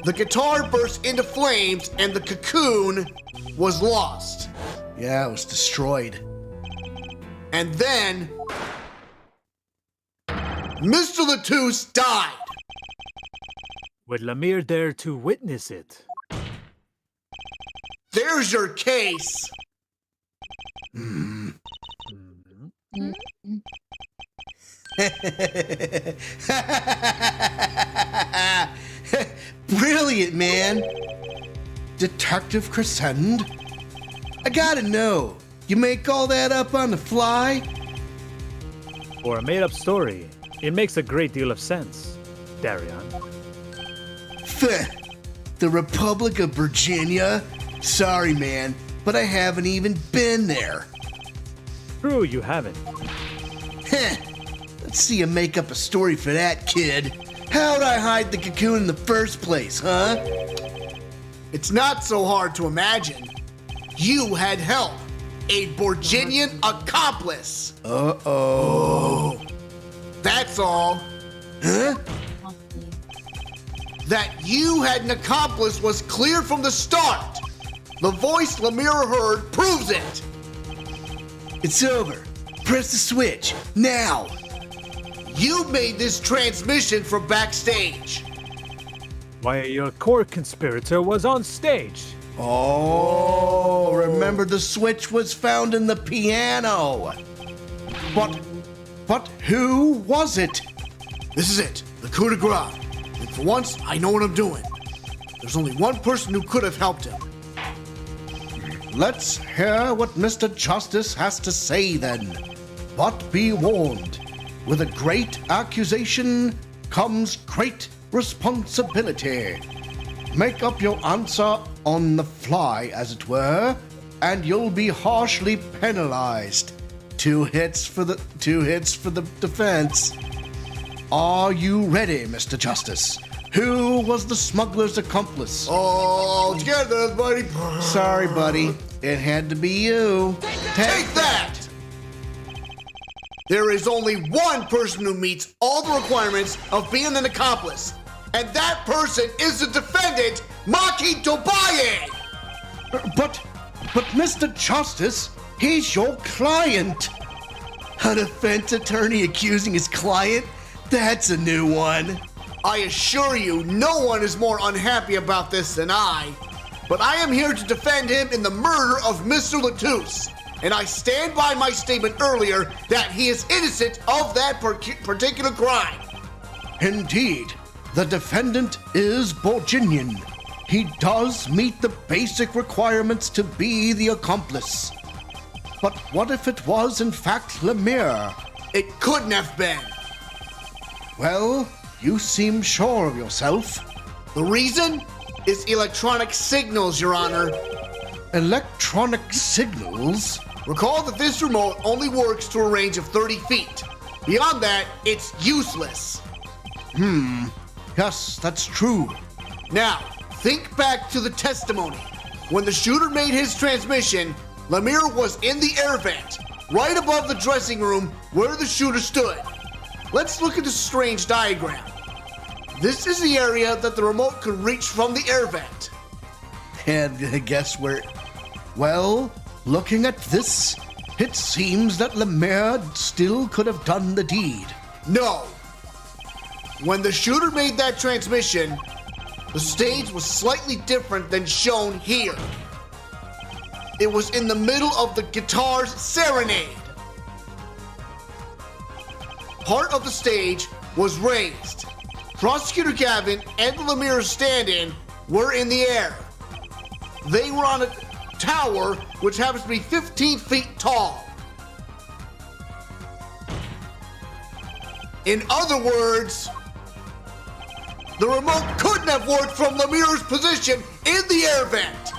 The guitar burst into flames and the cocoon was lost. Yeah, it was destroyed. And then, Mr. LaTouse died. Would Lemire dare to witness it? There's your case. Brilliant, man. Detective Crescend? I gotta know, you make all that up on the fly? For a made-up story, it makes a great deal of sense, Daryan. The Republic of Borginia? Sorry, man, but I haven't even been there. True, you haven't. Heh. Let's see you make up a story for that, kid. How'd I hide the cocoon in the first place, huh? It's not so hard to imagine. You had help. A Borginian accomplice. Uh-oh. That's all. Huh? That you had an accomplice was clear from the start. The voice Lemire heard proves it. It's over. Press the switch, now. You made this transmission from backstage. Why, your core conspirator was on stage. Oh, remember the switch was found in the piano. But who was it? This is it, the coup de grace. And for once, I know what I'm doing. There's only one person who could have helped him. Let's hear what Mr. Justice has to say then. But be warned, with a great accusation comes great responsibility. Make up your answer on the fly, as it were, and you'll be harshly penalized. 2 hits for the defense. Are you ready, Mr. Justice? Who was the smuggler's accomplice? All together, buddy. Sorry, buddy. It had to be you. Take that! There is only one person who meets all the requirements of being an accomplice, and that person is the defendant, Machi Tobaye! But Mr. Justice, he's your client. A defense attorney accusing his client? That's a new one. I assure you, no one is more unhappy about this than I. But I am here to defend him in the murder of Mr. LaTouse. And I stand by my statement earlier that he is innocent of that particular crime. Indeed, the defendant is Borginian. He does meet the basic requirements to be the accomplice. But what if it was in fact Lemire? It couldn't have been. Well, you seem sure of yourself. The reason is electronic signals, Your Honor. Electronic signals? Recall that this remote only works to a range of 30 feet. Beyond that, it's useless. Yes, that's true. Now, think back to the testimony. When the shooter made his transmission, Lemire was in the air vent, right above the dressing room where the shooter stood. Let's look at this strange diagram. This is the area that the remote could reach from the air vent. And guess where? Well, looking at this, it seems that Lemire still could have done the deed. No. When the shooter made that transmission, the stage was slightly different than shown here. It was in the middle of the guitar's serenade. Part of the stage was raised. Prosecutor Gavin and the Lemire stand-in were in the air. They were on a tower which happens to be 15 feet tall. In other words, the remote couldn't have worked from Lemire's position in the air vent.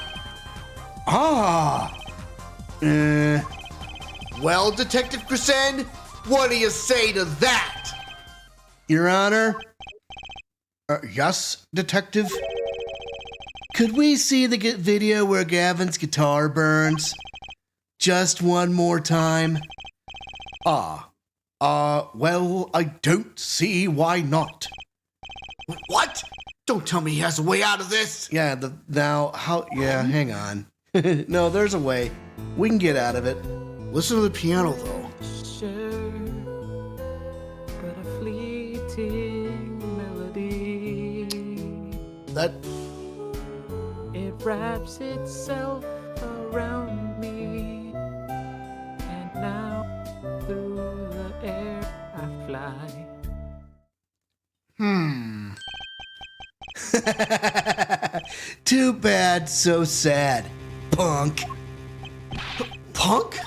Well, Detective Crescend, what do you say to that? Your Honor? Yes, Detective? Could we see the video where Gavin's guitar burns? Just one more time? Well, I don't see why not. What? Don't tell me he has a way out of this. Yeah, hang on. No, there's a way. We can get out of it. Listen to the piano, though. Sure, but a fleeting melody. That... It wraps itself around me, and now through the air I fly. Too bad, so sad, punk. Punk?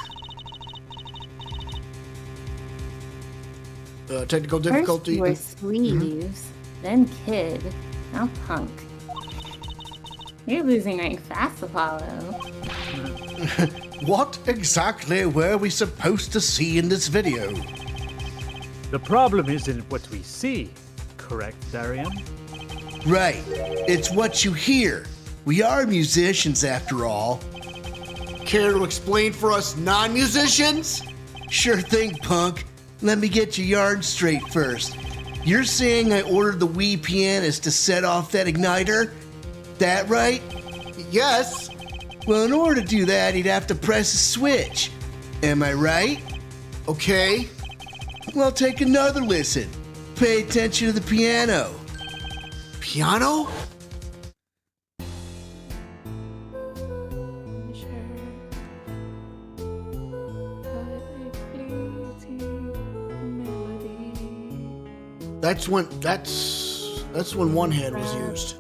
technical First difficulty. you were sleeves, then kid, now punk. You're losing rank fast, Apollo. What exactly were we supposed to see in this video? The problem isn't what we see, correct, Daryan? Right, it's what you hear. We are musicians after all. Care to explain for us non-musicians? Sure thing, punk. Let me get your yarn straight first. You're saying I ordered the Wii pianist to set off that igniter? That right? Yes. Well, in order to do that, he'd have to press a switch. Am I right? Okay. Well, take another listen. Pay attention to the piano. Piano? That's when one hand was used.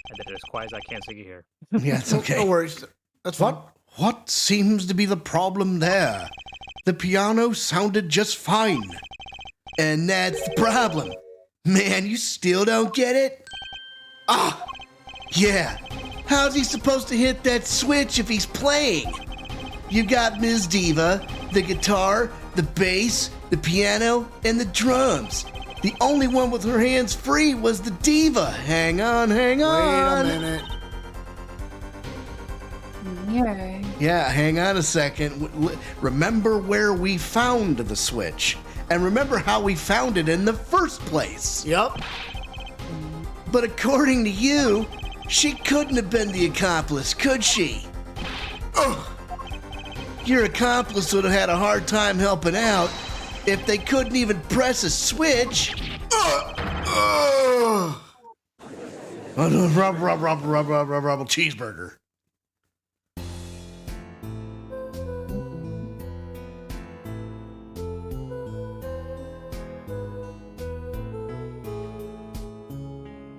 I did it as quiet as I can so you can hear. Yeah, it's okay. No worries. That's fine. What seems to be the problem there? The piano sounded just fine. And that's the problem. Man, you still don't get it? Ah! Yeah. How's he supposed to hit that switch if he's playing? You got Ms. Diva, the guitar, the bass, the piano, and the drums. The only one with her hands free was the diva. Hang on. Wait a minute. Mirror. Yeah, hang on a second. Remember where we found the switch. And remember how we found it in the first place. Yep. But according to you, she couldn't have been the accomplice, could she? Ugh. Your accomplice would have had a hard time helping out if they couldn't even press a switch. Rubble cheeseburger.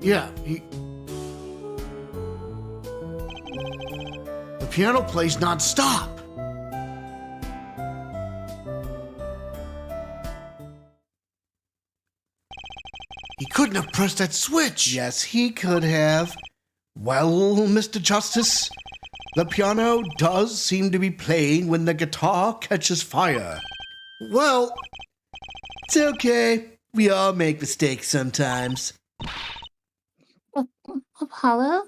Yeah, the piano plays non-stop. He couldn't have pressed that switch. Yes, he could have. Well, Mr. Justice, the piano does seem to be playing when the guitar catches fire. Well, It's okay. We all make mistakes sometimes. Apollo?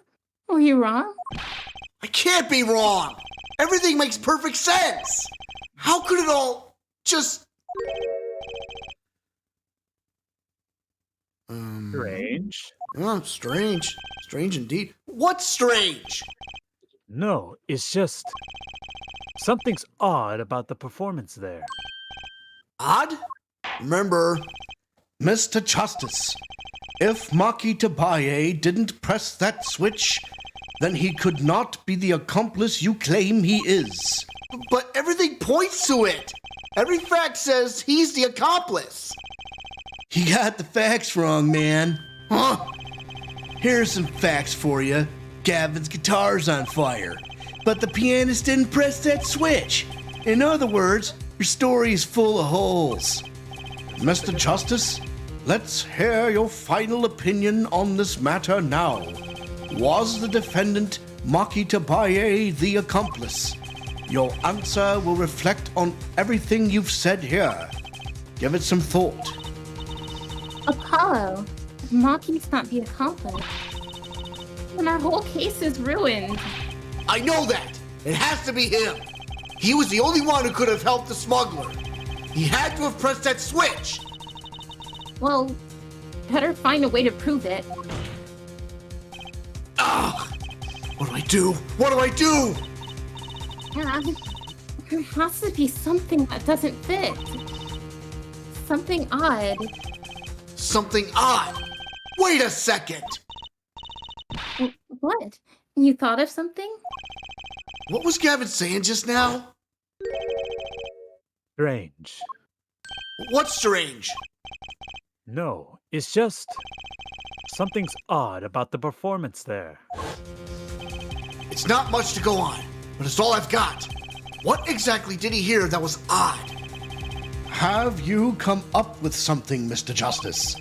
Were you wrong? I can't be wrong. Everything makes perfect sense. How could it all just... Strange. Oh, strange. Strange indeed. What's strange? No, it's just something's odd about the performance there. Odd? Remember, Mr. Justice, if Machi Tobaye didn't press that switch, then he could not be the accomplice you claim he is. but everything points to it. Every fact says he's the accomplice. You got the facts wrong, man. Huh? Here's some facts for you. Gavin's guitar's on fire, but the pianist didn't press that switch. In other words, your story is full of holes. Mr. Justice, let's hear your final opinion on this matter now. Was the defendant, Machi Tobaye, the accomplice? Your answer will reflect on everything you've said here. Give it some thought. Apollo, Machi's not the accomplice. And our whole case is ruined. I know that. It has to be him. He was the only one who could have helped the smuggler. He had to have pressed that switch. Well, better find a way to prove it. Ah! What do I do? What do I do? There has to be something that doesn't fit. Something odd. Something odd. Wait a second. What? You thought of something? What was Gavin saying just now? Strange. What's strange? No, it's just something's odd about the performance there. It's not much to go on, but it's all I've got. What exactly did he hear that was odd? Have you come up with something, Mr. Justice?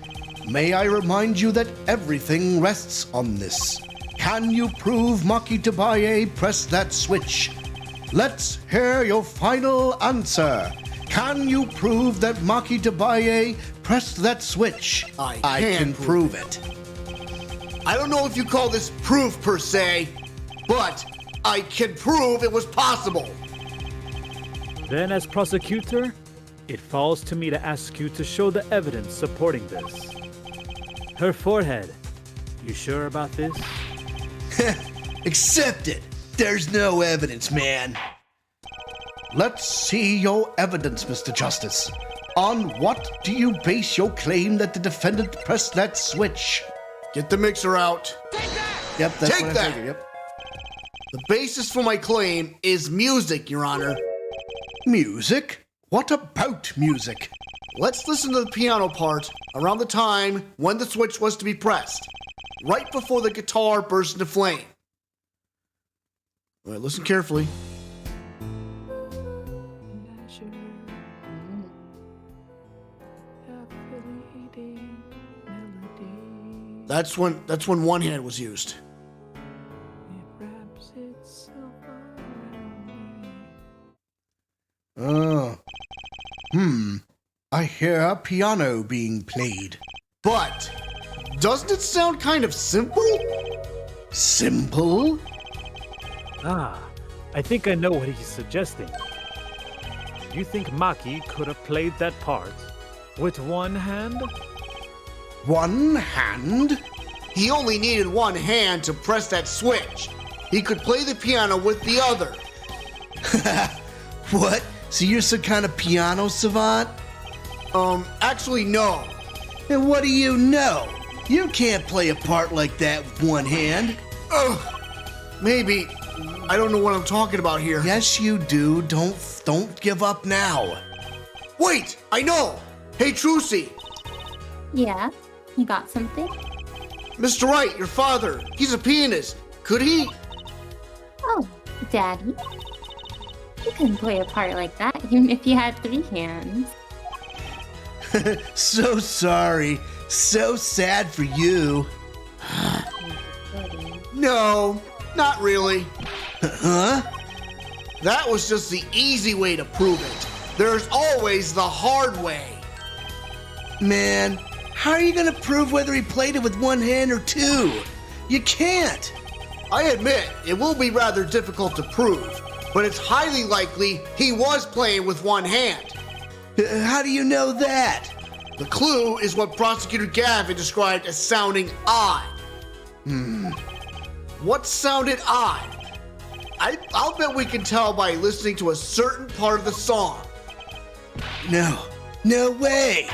May I remind you that everything rests on this. Can you prove Machi Tobaye pressed that switch? Let's hear your final answer. Can you prove that Machi Tobaye pressed that switch? I can prove it. I don't know if you call this proof per se, but I can prove it was possible. Then, as prosecutor, it falls to me to ask you to show the evidence supporting this. Her forehead. You sure about this? Accept it. There's no evidence, man. Let's see your evidence, Mr. Justice. On what do you base your claim that the defendant pressed that switch? Get the mixer out. Yep, that's Take what that. I figured. Yep. The basis for my claim is music, Your Honor. Music? What about music? Let's listen to the piano part around the time when the switch was to be pressed, right before the guitar burst into flame. All right, listen carefully. That's when one hand was used. Oh. I hear a piano being played. But doesn't it sound kind of simple? Simple? Ah, I think I know what he's suggesting. You think Machi could have played that part with one hand? One hand? He only needed one hand to press that switch. He could play the piano with the other. What? So you're some kind of piano savant? Actually, no. And what do you know? You can't play a part like that with one hand. Ugh. Maybe. I don't know what I'm talking about here. Yes, you do. Don't give up now. Wait, I know. Hey, Trucy. Yeah, you got something? Mr. Wright, your father, he's a pianist. Could he? Oh, Daddy. You couldn't play a part like that, even if you had 3 hands. So sorry. So sad for you. No, not really. Huh? That was just the easy way to prove it. There's always the hard way. Man, how are you gonna prove whether he played it with one hand or 2? You can't. I admit, it will be rather difficult to prove, but it's highly likely he was playing with one hand. How do you know that? The clue is what Prosecutor Gavin described as sounding odd. What sounded odd? I'll bet we can tell by listening to a certain part of the song. No way.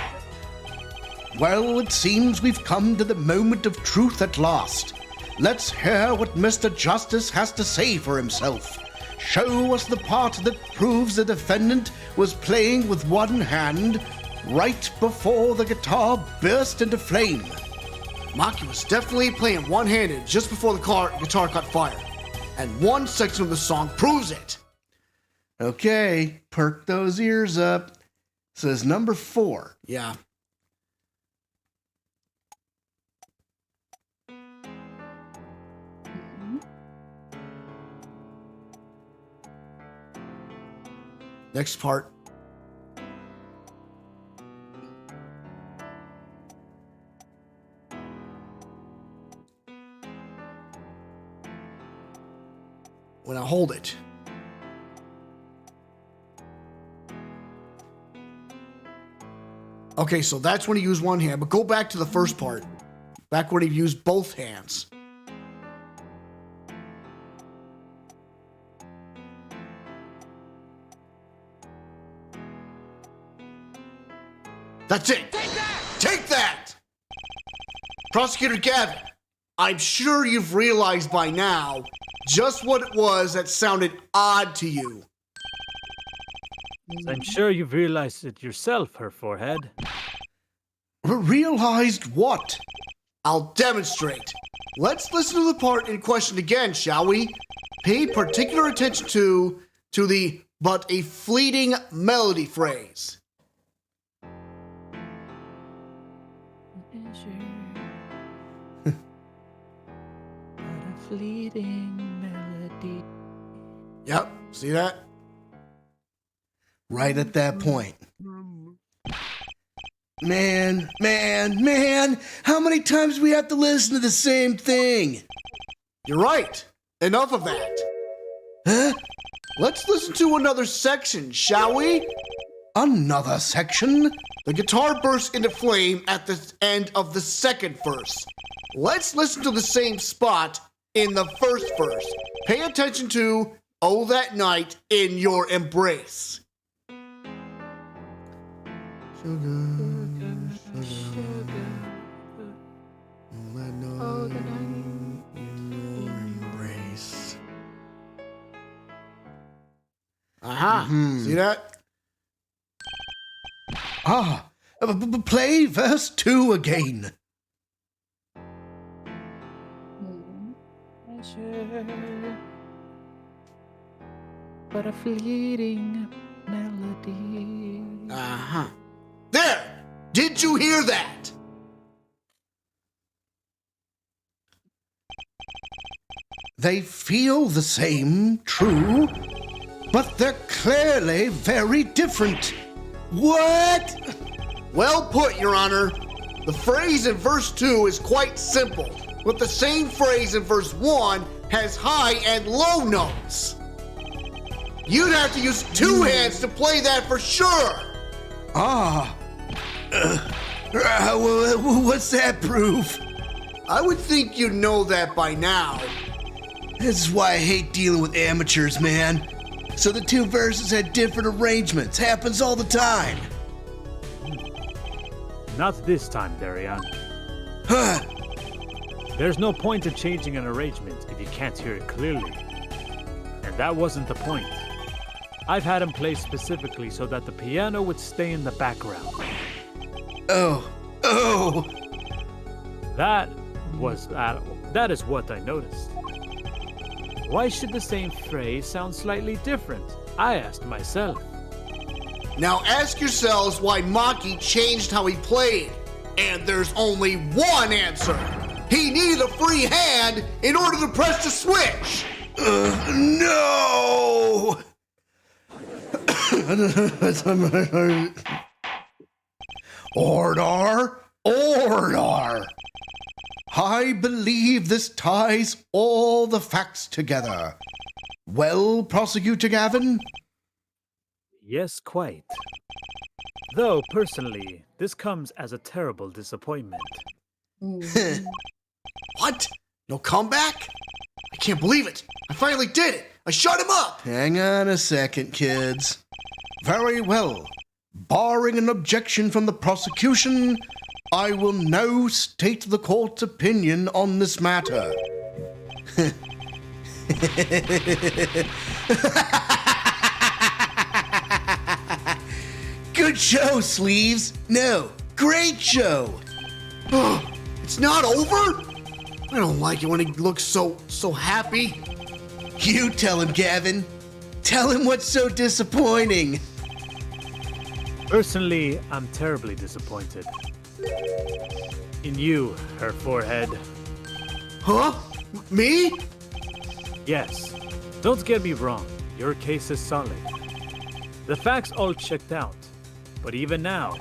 Well, it seems we've come to the moment of truth at last. Let's hear what Mr. Justice has to say for himself. Show us the part that proves the defendant was playing with one hand right before the guitar burst into flame. Machi was definitely playing one-handed just before the guitar caught fire. And one section of the song proves it. Okay, perk those ears up. Says number 4. Yeah. Next part. When I hold it. Okay, so that's when he used one hand, but go back to the first part. Back when he used both hands. That's it. Take that! Prosecutor Gavin, I'm sure you've realized by now just what it was that sounded odd to you. I'm sure you've realized it yourself, her forehead. Realized what? I'll demonstrate. Let's listen to the part in question again, shall we? Pay particular attention to the "but a fleeting melody" phrase. But a fleeting melody. Yep, see that? Right at that point. Man, how many times do we have to listen to the same thing? You're right. Enough of that. Huh? Let's listen to another section, shall we? Another section? The guitar bursts into flame at the end of the second verse. Let's listen to the same spot in the first verse. Pay attention to "Oh That Night in Your Embrace." Aha, see that? Play verse 2 again. But a fleeting melody. Aha. There! Did you hear that? They feel the same, true, but they're clearly very different. What? Well put, Your Honor. The phrase in verse 2 is quite simple, but the same phrase in verse 1 has high and low notes. You'd have to use two hands to play that for sure. What's that proof? I would think you'd know that by now. This is why I hate dealing with amateurs, man. So the two verses had different arrangements. Happens all the time. Not this time, Daryan. Huh. There's no point in changing an arrangement if you can't hear it clearly. And that wasn't the point. I've had him play specifically so that the piano would stay in the background. Oh. That is what I noticed. Why should the same phrase sound slightly different? I asked myself. Now ask yourselves why Machi changed how he played. And there's only one answer. He needed a free hand in order to press the switch. No! Order! I believe this ties all the facts together. Well, Prosecutor Gavin? Yes, quite. Though, personally, this comes as a terrible disappointment. What? No comeback? I can't believe it. I finally did it. I shut him up. Hang on a second, kids. Very well. Barring an objection from the prosecution, I will now state the court's opinion on this matter. Good show, Sleeves. No, great show. It's not over? I don't like it when he looks so happy. You tell him, Gavin. Tell him what's so disappointing. Personally, I'm terribly disappointed. In you, her forehead. Huh? Me? Yes. Don't get me wrong. Your case is solid. The facts all checked out. But even now,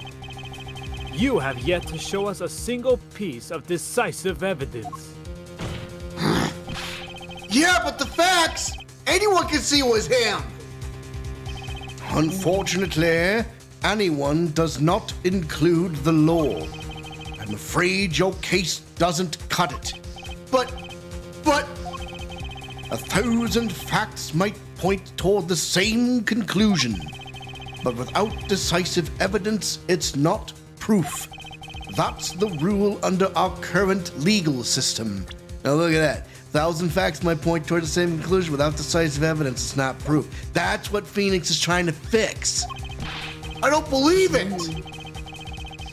you have yet to show us a single piece of decisive evidence. Yeah, but the facts! Anyone can see it was him! Unfortunately, anyone does not include the law. I'm afraid your case doesn't cut it. But... 1,000 facts might point toward the same conclusion. But without decisive evidence, it's not proof. That's the rule under our current legal system. Now look at that. 1,000 facts might point toward the same conclusion. Without decisive evidence, it's not proof. That's what Phoenix is trying to fix. I don't believe it!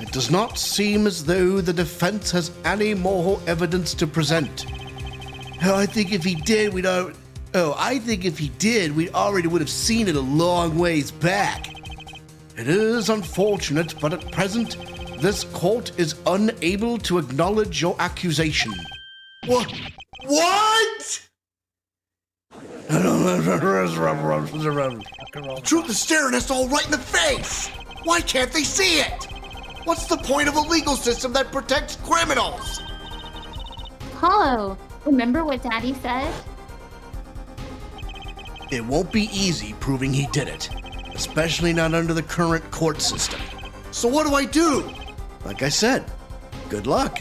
It does not seem as though the defense has any more evidence to present. I think if he did, we already would have seen it a long ways back. It is unfortunate, but at present, this court is unable to acknowledge your accusation. What? The truth is staring us all right in the face. Why can't they see it? What's the point of a legal system that protects criminals? Apollo, remember what Daddy said? It won't be easy proving he did it, especially not under the current court system. So what do I do? Like I said, good luck.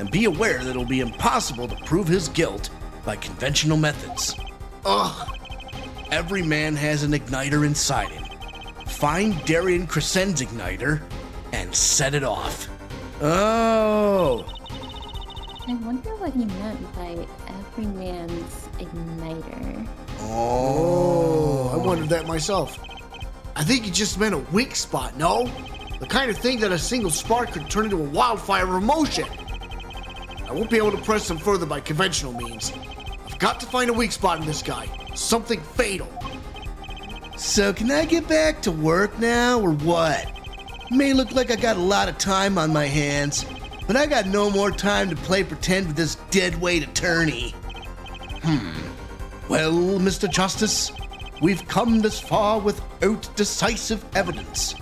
And be aware that it'll be impossible to prove his guilt by conventional methods. Ugh. Every man has an igniter inside him. Find Daryan Crescend's igniter and set it off. Oh. I wonder what he meant by every man's igniter. Oh, I wondered that myself. I think he just meant a weak spot, no? The kind of thing that a single spark could turn into a wildfire of emotion. I won't be able to press him further by conventional means. I've got to find a weak spot in this guy. Something fatal. So can I get back to work now, or what? May look like I got a lot of time on my hands, but I got no more time to play pretend with this deadweight attorney. Well, Mr. Justice, we've come this far without decisive evidence.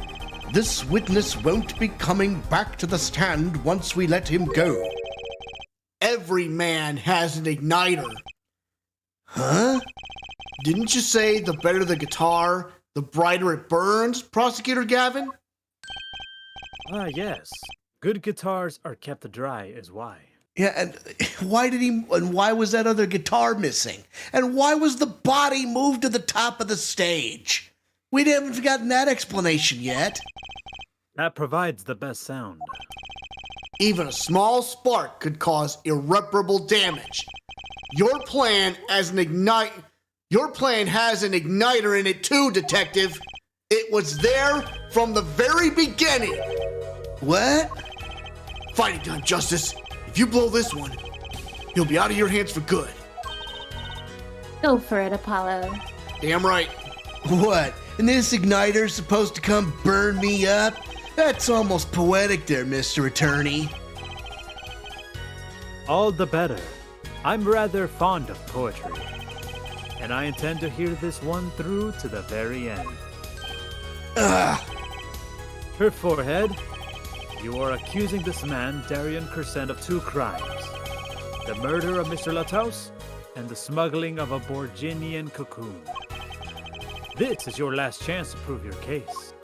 This witness won't be coming back to the stand once we let him go. Every man has an igniter. Huh? Didn't you say the better the guitar, the brighter it burns, Prosecutor Gavin? Ah, yes. Good guitars are kept dry is why. Yeah, and why was that other guitar missing? And why was the body moved to the top of the stage? We haven't gotten that explanation yet. That provides the best sound. Even a small spark could cause irreparable damage. Your plan has an igniter in it too, Detective. It was there from the very beginning. What? Fighting time, Justice. If you blow this one, he'll be out of your hands for good. Go for it, Apollo. Damn right. What? And this igniter's supposed to come burn me up? That's almost poetic there, Mr. Attorney. All the better. I'm rather fond of poetry. And I intend to hear this one through to the very end. Ugh. Her forehead. You are accusing this man, Daryan Crescend, of 2 crimes. The murder of Mr. LaTouse and the smuggling of a Borginian cocoon. This is your last chance to prove your case.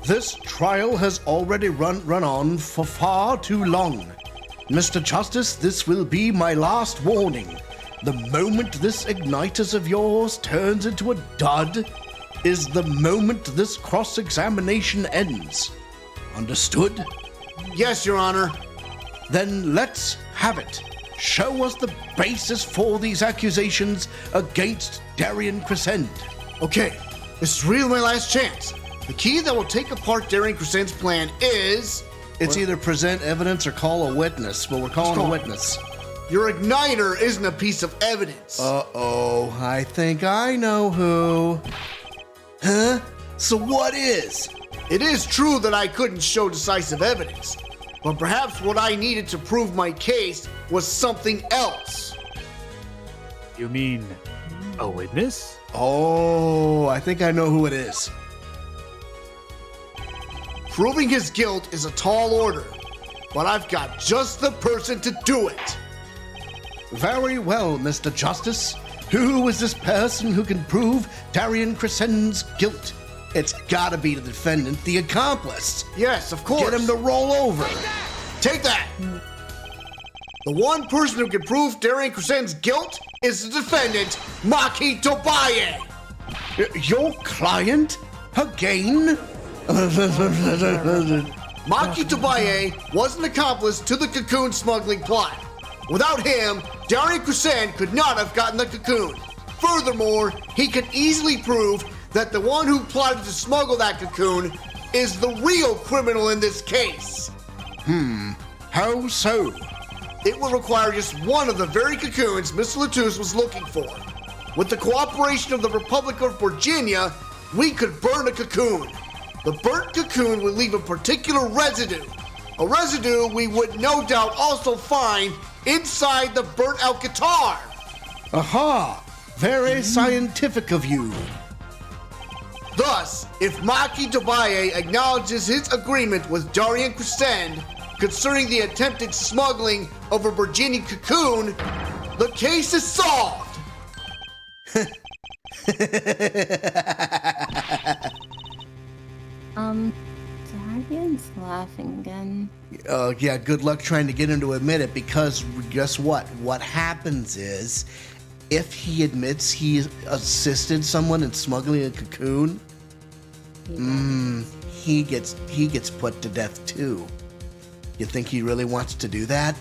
This trial has already run on for far too long. Mr. Justice, this will be my last warning. The moment this igniter of yours turns into a dud is the moment this cross-examination ends. Understood? Yes, Your Honor. Then let's have it. Show us the basis for these accusations against Daryan Crescend. Okay, this is really my last chance. The key that will take apart Daryan Crescend's plan is... It's either present evidence or call a witness. Well, we're calling a witness. Your igniter isn't a piece of evidence. Uh-oh, I think I know who. Huh? So what is? It is true that I couldn't show decisive evidence, but perhaps what I needed to prove my case was something else. You mean a witness? Oh, I think I know who it is. Proving his guilt is a tall order, but I've got just the person to do it. Very well, Mr. Justice. Who is this person who can prove Daryan Crescend's guilt? It's gotta be the defendant, the accomplice. Yes, of course. Get him to roll over. Take that! The one person who can prove Daryan Crescend's guilt is the defendant, Machi Tobaye. Your client? Again? Machi Tobaye was an accomplice to the cocoon smuggling plot. Without him, Daryan Crescend could not have gotten the cocoon. Furthermore, he could easily prove that the one who plotted to smuggle that cocoon is the real criminal in this case. How so? It will require just one of the very cocoons Mr. LaTouse was looking for. With the cooperation of the Republic of Borginia, we could burn a cocoon. The burnt cocoon would leave a particular residue. A residue we would no doubt also find inside the burnt out guitar. Aha! Very scientific of you. Thus, if Machi Tobaye acknowledges his agreement with Daryan Crescend concerning the attempted smuggling of a Borginian cocoon, the case is solved. Daryan's laughing again. Yeah, good luck trying to get him to admit it, because guess what? What happens is, if he admits he assisted someone in smuggling a cocoon, he gets put to death too. You think he really wants to do that?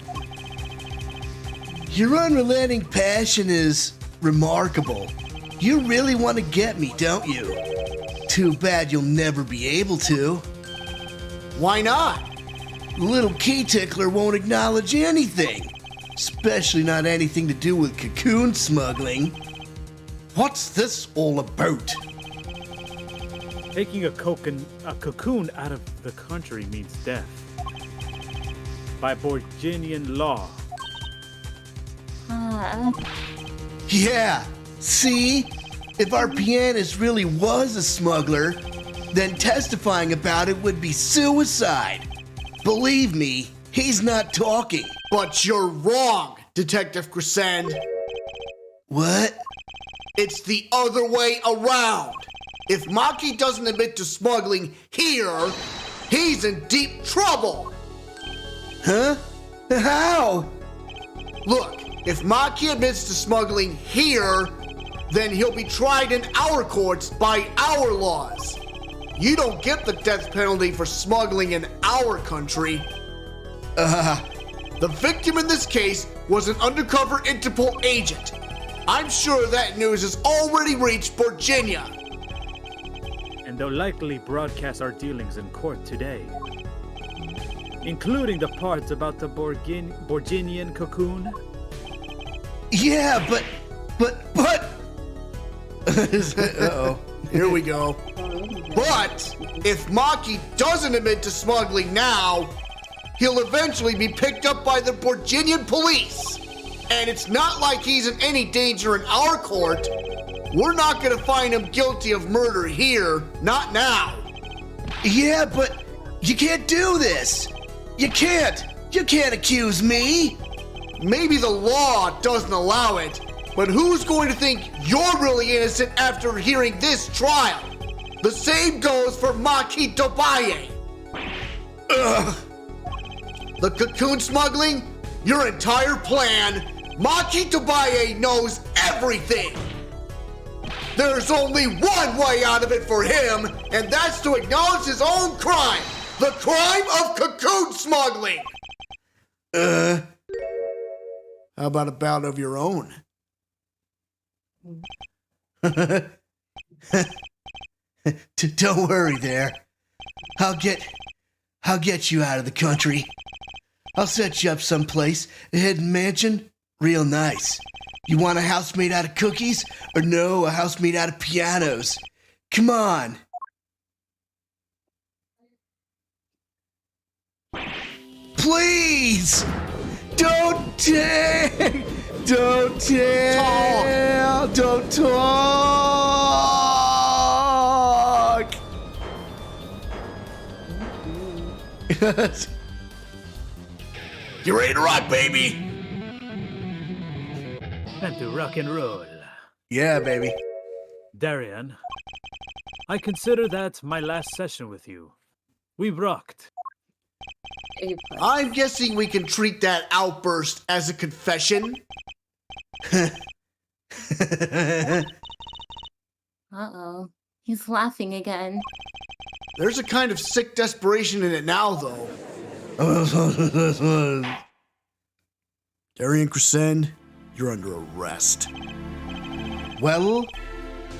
Your unrelenting passion is remarkable. You really want to get me, don't you? Too bad you'll never be able to. Why not? Little key tickler won't acknowledge anything, especially not anything to do with cocoon smuggling. What's this all about? Taking a cocoon out of the country means death. By Borginian law. Yeah, see? If our pianist really was a smuggler, then testifying about it would be suicide. Believe me, he's not talking. But you're wrong, Detective Crescend. What? It's the other way around. If Machi doesn't admit to smuggling here, he's in deep trouble. Huh? How? Look, if Machi admits to smuggling here, then he'll be tried in our courts by our laws. You don't get the death penalty for smuggling in our country. The victim in this case was an undercover Interpol agent. I'm sure that news has already reached Borginia. And they'll likely broadcast our dealings in court today. Including the parts about the Borginian cocoon. Yeah, but... Uh-oh. Here we go. But if Machi doesn't admit to smuggling now, he'll eventually be picked up by the Borginian police. And it's not like he's in any danger in our court. We're not gonna find him guilty of murder here, not now. Yeah, but you can't do this. You can't accuse me. Maybe the law doesn't allow it, but who's going to think you're really innocent after hearing this trial? The same goes for Machi Tobaye. The cocoon smuggling, your entire plan, Machi Tobaye knows everything. There's only one way out of it for him, and that's to acknowledge his own crime, the crime of cocoon smuggling. How about a bout of your own? Don't worry there. I'll get you out of the country. I'll set you up someplace, a hidden mansion, real nice. You want a house made out of cookies, or no, a house made out of pianos? Come on. Please! Don't tell! Don't tell! Don't talk! You ready to rock, baby? Time to rock and roll. Yeah, baby. Daryan, I consider that my last session with you. We've rocked. I'm guessing we can treat that outburst as a confession. Uh-oh. He's laughing again. There's a kind of sick desperation in it now, though. Daryan Crescend, you're under arrest. Well,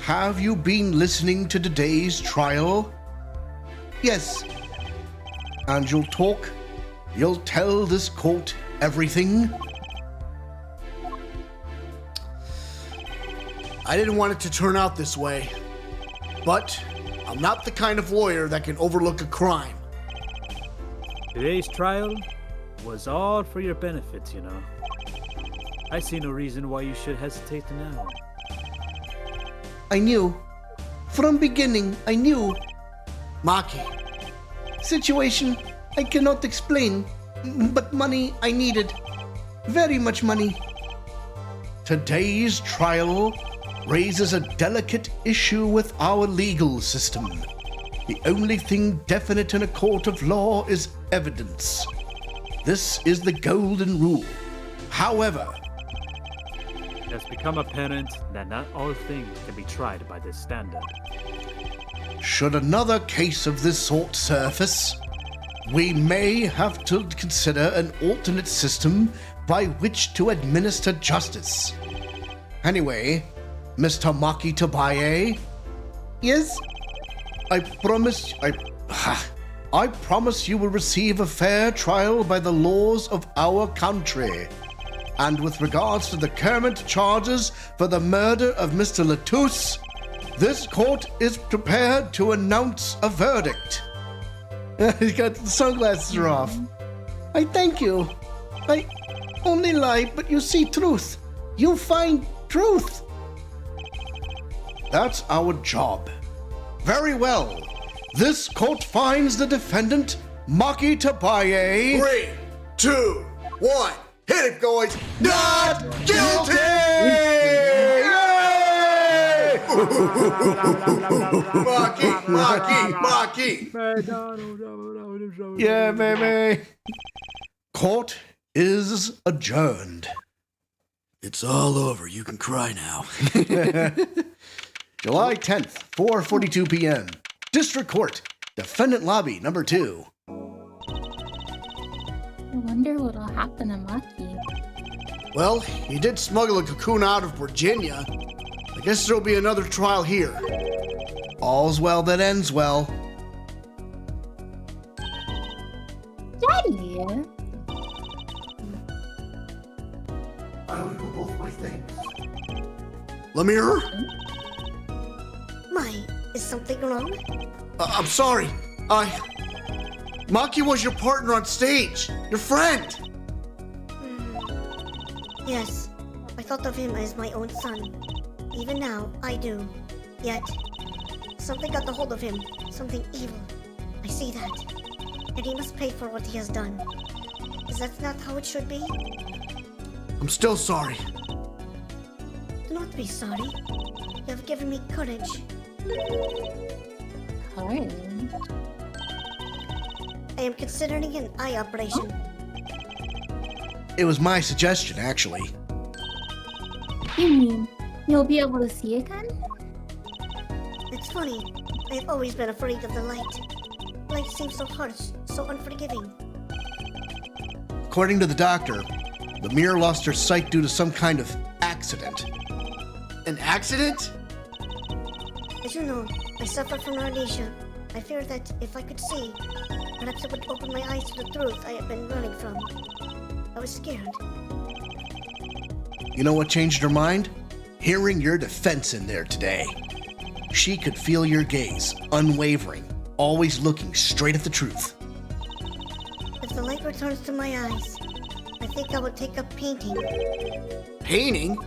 have you been listening to today's trial? Yes. And you'll talk? You'll tell this court everything? I didn't want it to turn out this way, but I'm not the kind of lawyer that can overlook a crime. Today's trial was all for your benefit, you know. I see no reason why you should hesitate now. I knew. From beginning, I knew. Machi, Situation I cannot explain, but money I needed. Very much money. Today's trial raises a delicate issue with our legal system. The only thing definite in a court of law is evidence. This is the golden rule. However, It has become apparent that not all things can be tried by this standard. should another case of this sort surface, we may have to consider an alternate system by which to administer justice. Anyway, Mr. Machi Tobaye? Yes? I promise you will receive a fair trial by the laws of our country. And with regards to the current charges for the murder of Mr. LaTouse, this court is prepared to announce a verdict. He's got the sunglasses are off. I thank you. I only lie, but you see truth. You find truth. That's our job. Very well. This court finds the defendant, Machi Tobaye. 3, 2, 1, hit it, guys! Not guilty! Yay! Machi! Yeah, baby. Court is adjourned. It's all over. You can cry now. July 10th, 4:42 p.m. District Court, Defendant Lobby number 2. I wonder what'll happen to Machi. Well, he did smuggle a cocoon out of Borginia. I guess there'll be another trial here. All's well that ends well. Daddy! I would go both my things. Lemire? My, is something wrong? I'm sorry. Machi was your partner on stage. Your friend. Yes, I thought of him as my own son. Even now, I do. Yet, something got a hold of him. Something evil. I see that. And he must pay for what he has done. Is that not how it should be? I'm still sorry. Do not be sorry. You have given me courage. Courage? I am considering an eye operation. It was my suggestion, actually. You mean you'll be able to see again? It's funny. I have always been afraid of the light. Light seems so harsh, so unforgiving. According to the doctor, Lemire lost her sight due to some kind of accident. An accident? As you know, I suffer from amnesia. I fear that if I could see, perhaps it would open my eyes to the truth I have been running from. I was scared. You know what changed her mind? Hearing your defense in there today. She could feel your gaze, unwavering, always looking straight at the truth. If the light returns to my eyes, I think I would take up painting. Painting?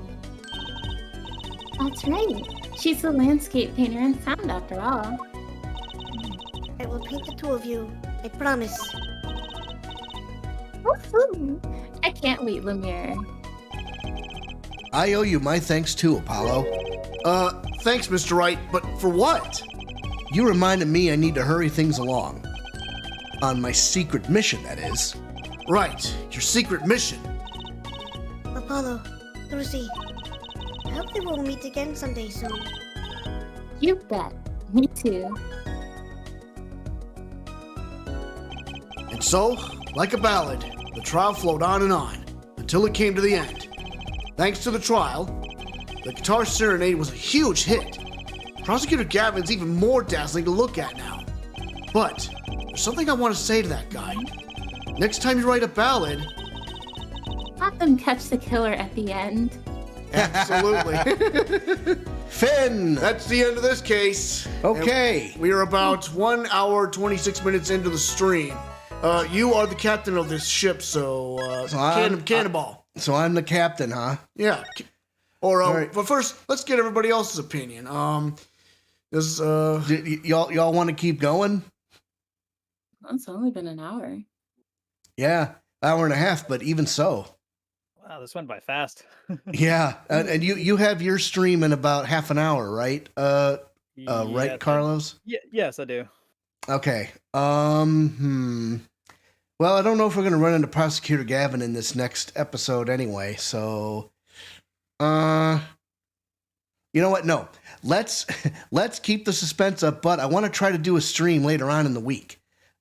That's right. She's a landscape painter and sound after all. I will paint the two of you. I promise. Woohoo! I can't wait, Lemire. I owe you my thanks too, Apollo. Thanks, Mr. Wright, but for what? You reminded me I need to hurry things along. On my secret mission, that is. Right, your secret mission. Apollo, Lucy, I hope they will meet again someday soon. You bet. Me too. And so, like a ballad, the trial flowed on and on, until it came to the end. Thanks to the trial, the guitar serenade was a huge hit. Prosecutor Gavin's even more dazzling to look at now. But there's something I want to say to that guy. Next time you write a ballad, Have them catch the killer at the end. absolutely. Finn. That's the end of this case. Okay. And we are about 1 hour, 26 minutes into the stream. You are the captain of this ship, so Cannonball. So I'm the captain, huh? Yeah. Or, right. but first, let's get everybody else's opinion. Y'all want to keep going? It's only been an hour. Yeah, hour and a half, but even so. Wow, this went by fast. Yeah, and you have your stream in about half an hour, right? Right, Yes, Carlos? Yes, I do. Okay. Well, I don't know if we're gonna run into Prosecutor Gavin in this next episode anyway, so you know what? No. Let's keep the suspense up, but I want to try to do a stream later on in the week.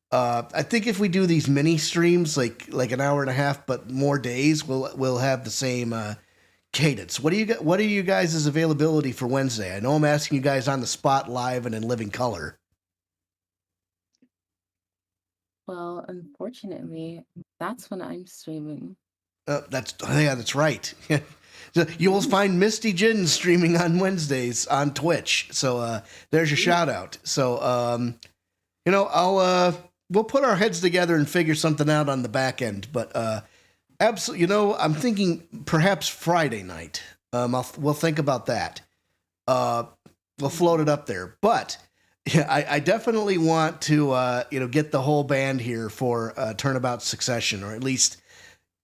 I think if we do these mini streams, like an hour and a half, but more days, we'll have the same cadence. What are you guys' availability for Wednesday? I know I'm asking you guys on the spot, live and in living color. Well, unfortunately, that's when I'm streaming. That's right. So you will find Misty Jin streaming on Wednesdays on Twitch. So there's your shout out. So we'll put our heads together and figure something out on the back end. But absolutely, I'm thinking perhaps Friday night. We'll think about that. We'll float it up there. But yeah, I definitely want to get the whole band here for Turnabout Succession, or at least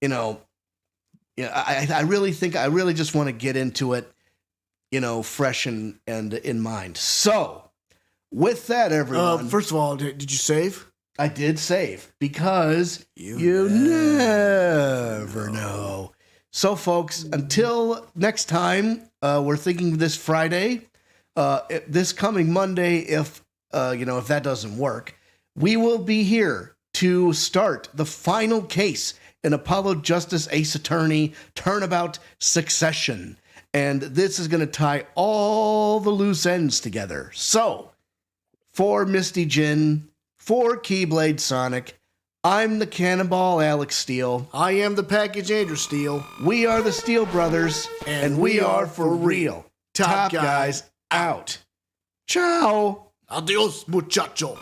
I really just want to get into it, fresh and in mind. So with that, everyone. First of all, did you save? I did save, because you never know. So, folks, until next time, we're thinking this Friday, this coming Monday, if that doesn't work, we will be here to start the final case in Apollo Justice Ace Attorney Turnabout Succession. And this is going to tie all the loose ends together. So, for Misty Jin, for Keyblade Sonic, I'm the Cannonball Alex Steele. I am the Package Andrew Steele. We are the Steele Brothers, and we are for real. Top guys out. Ciao. Adios, muchacho.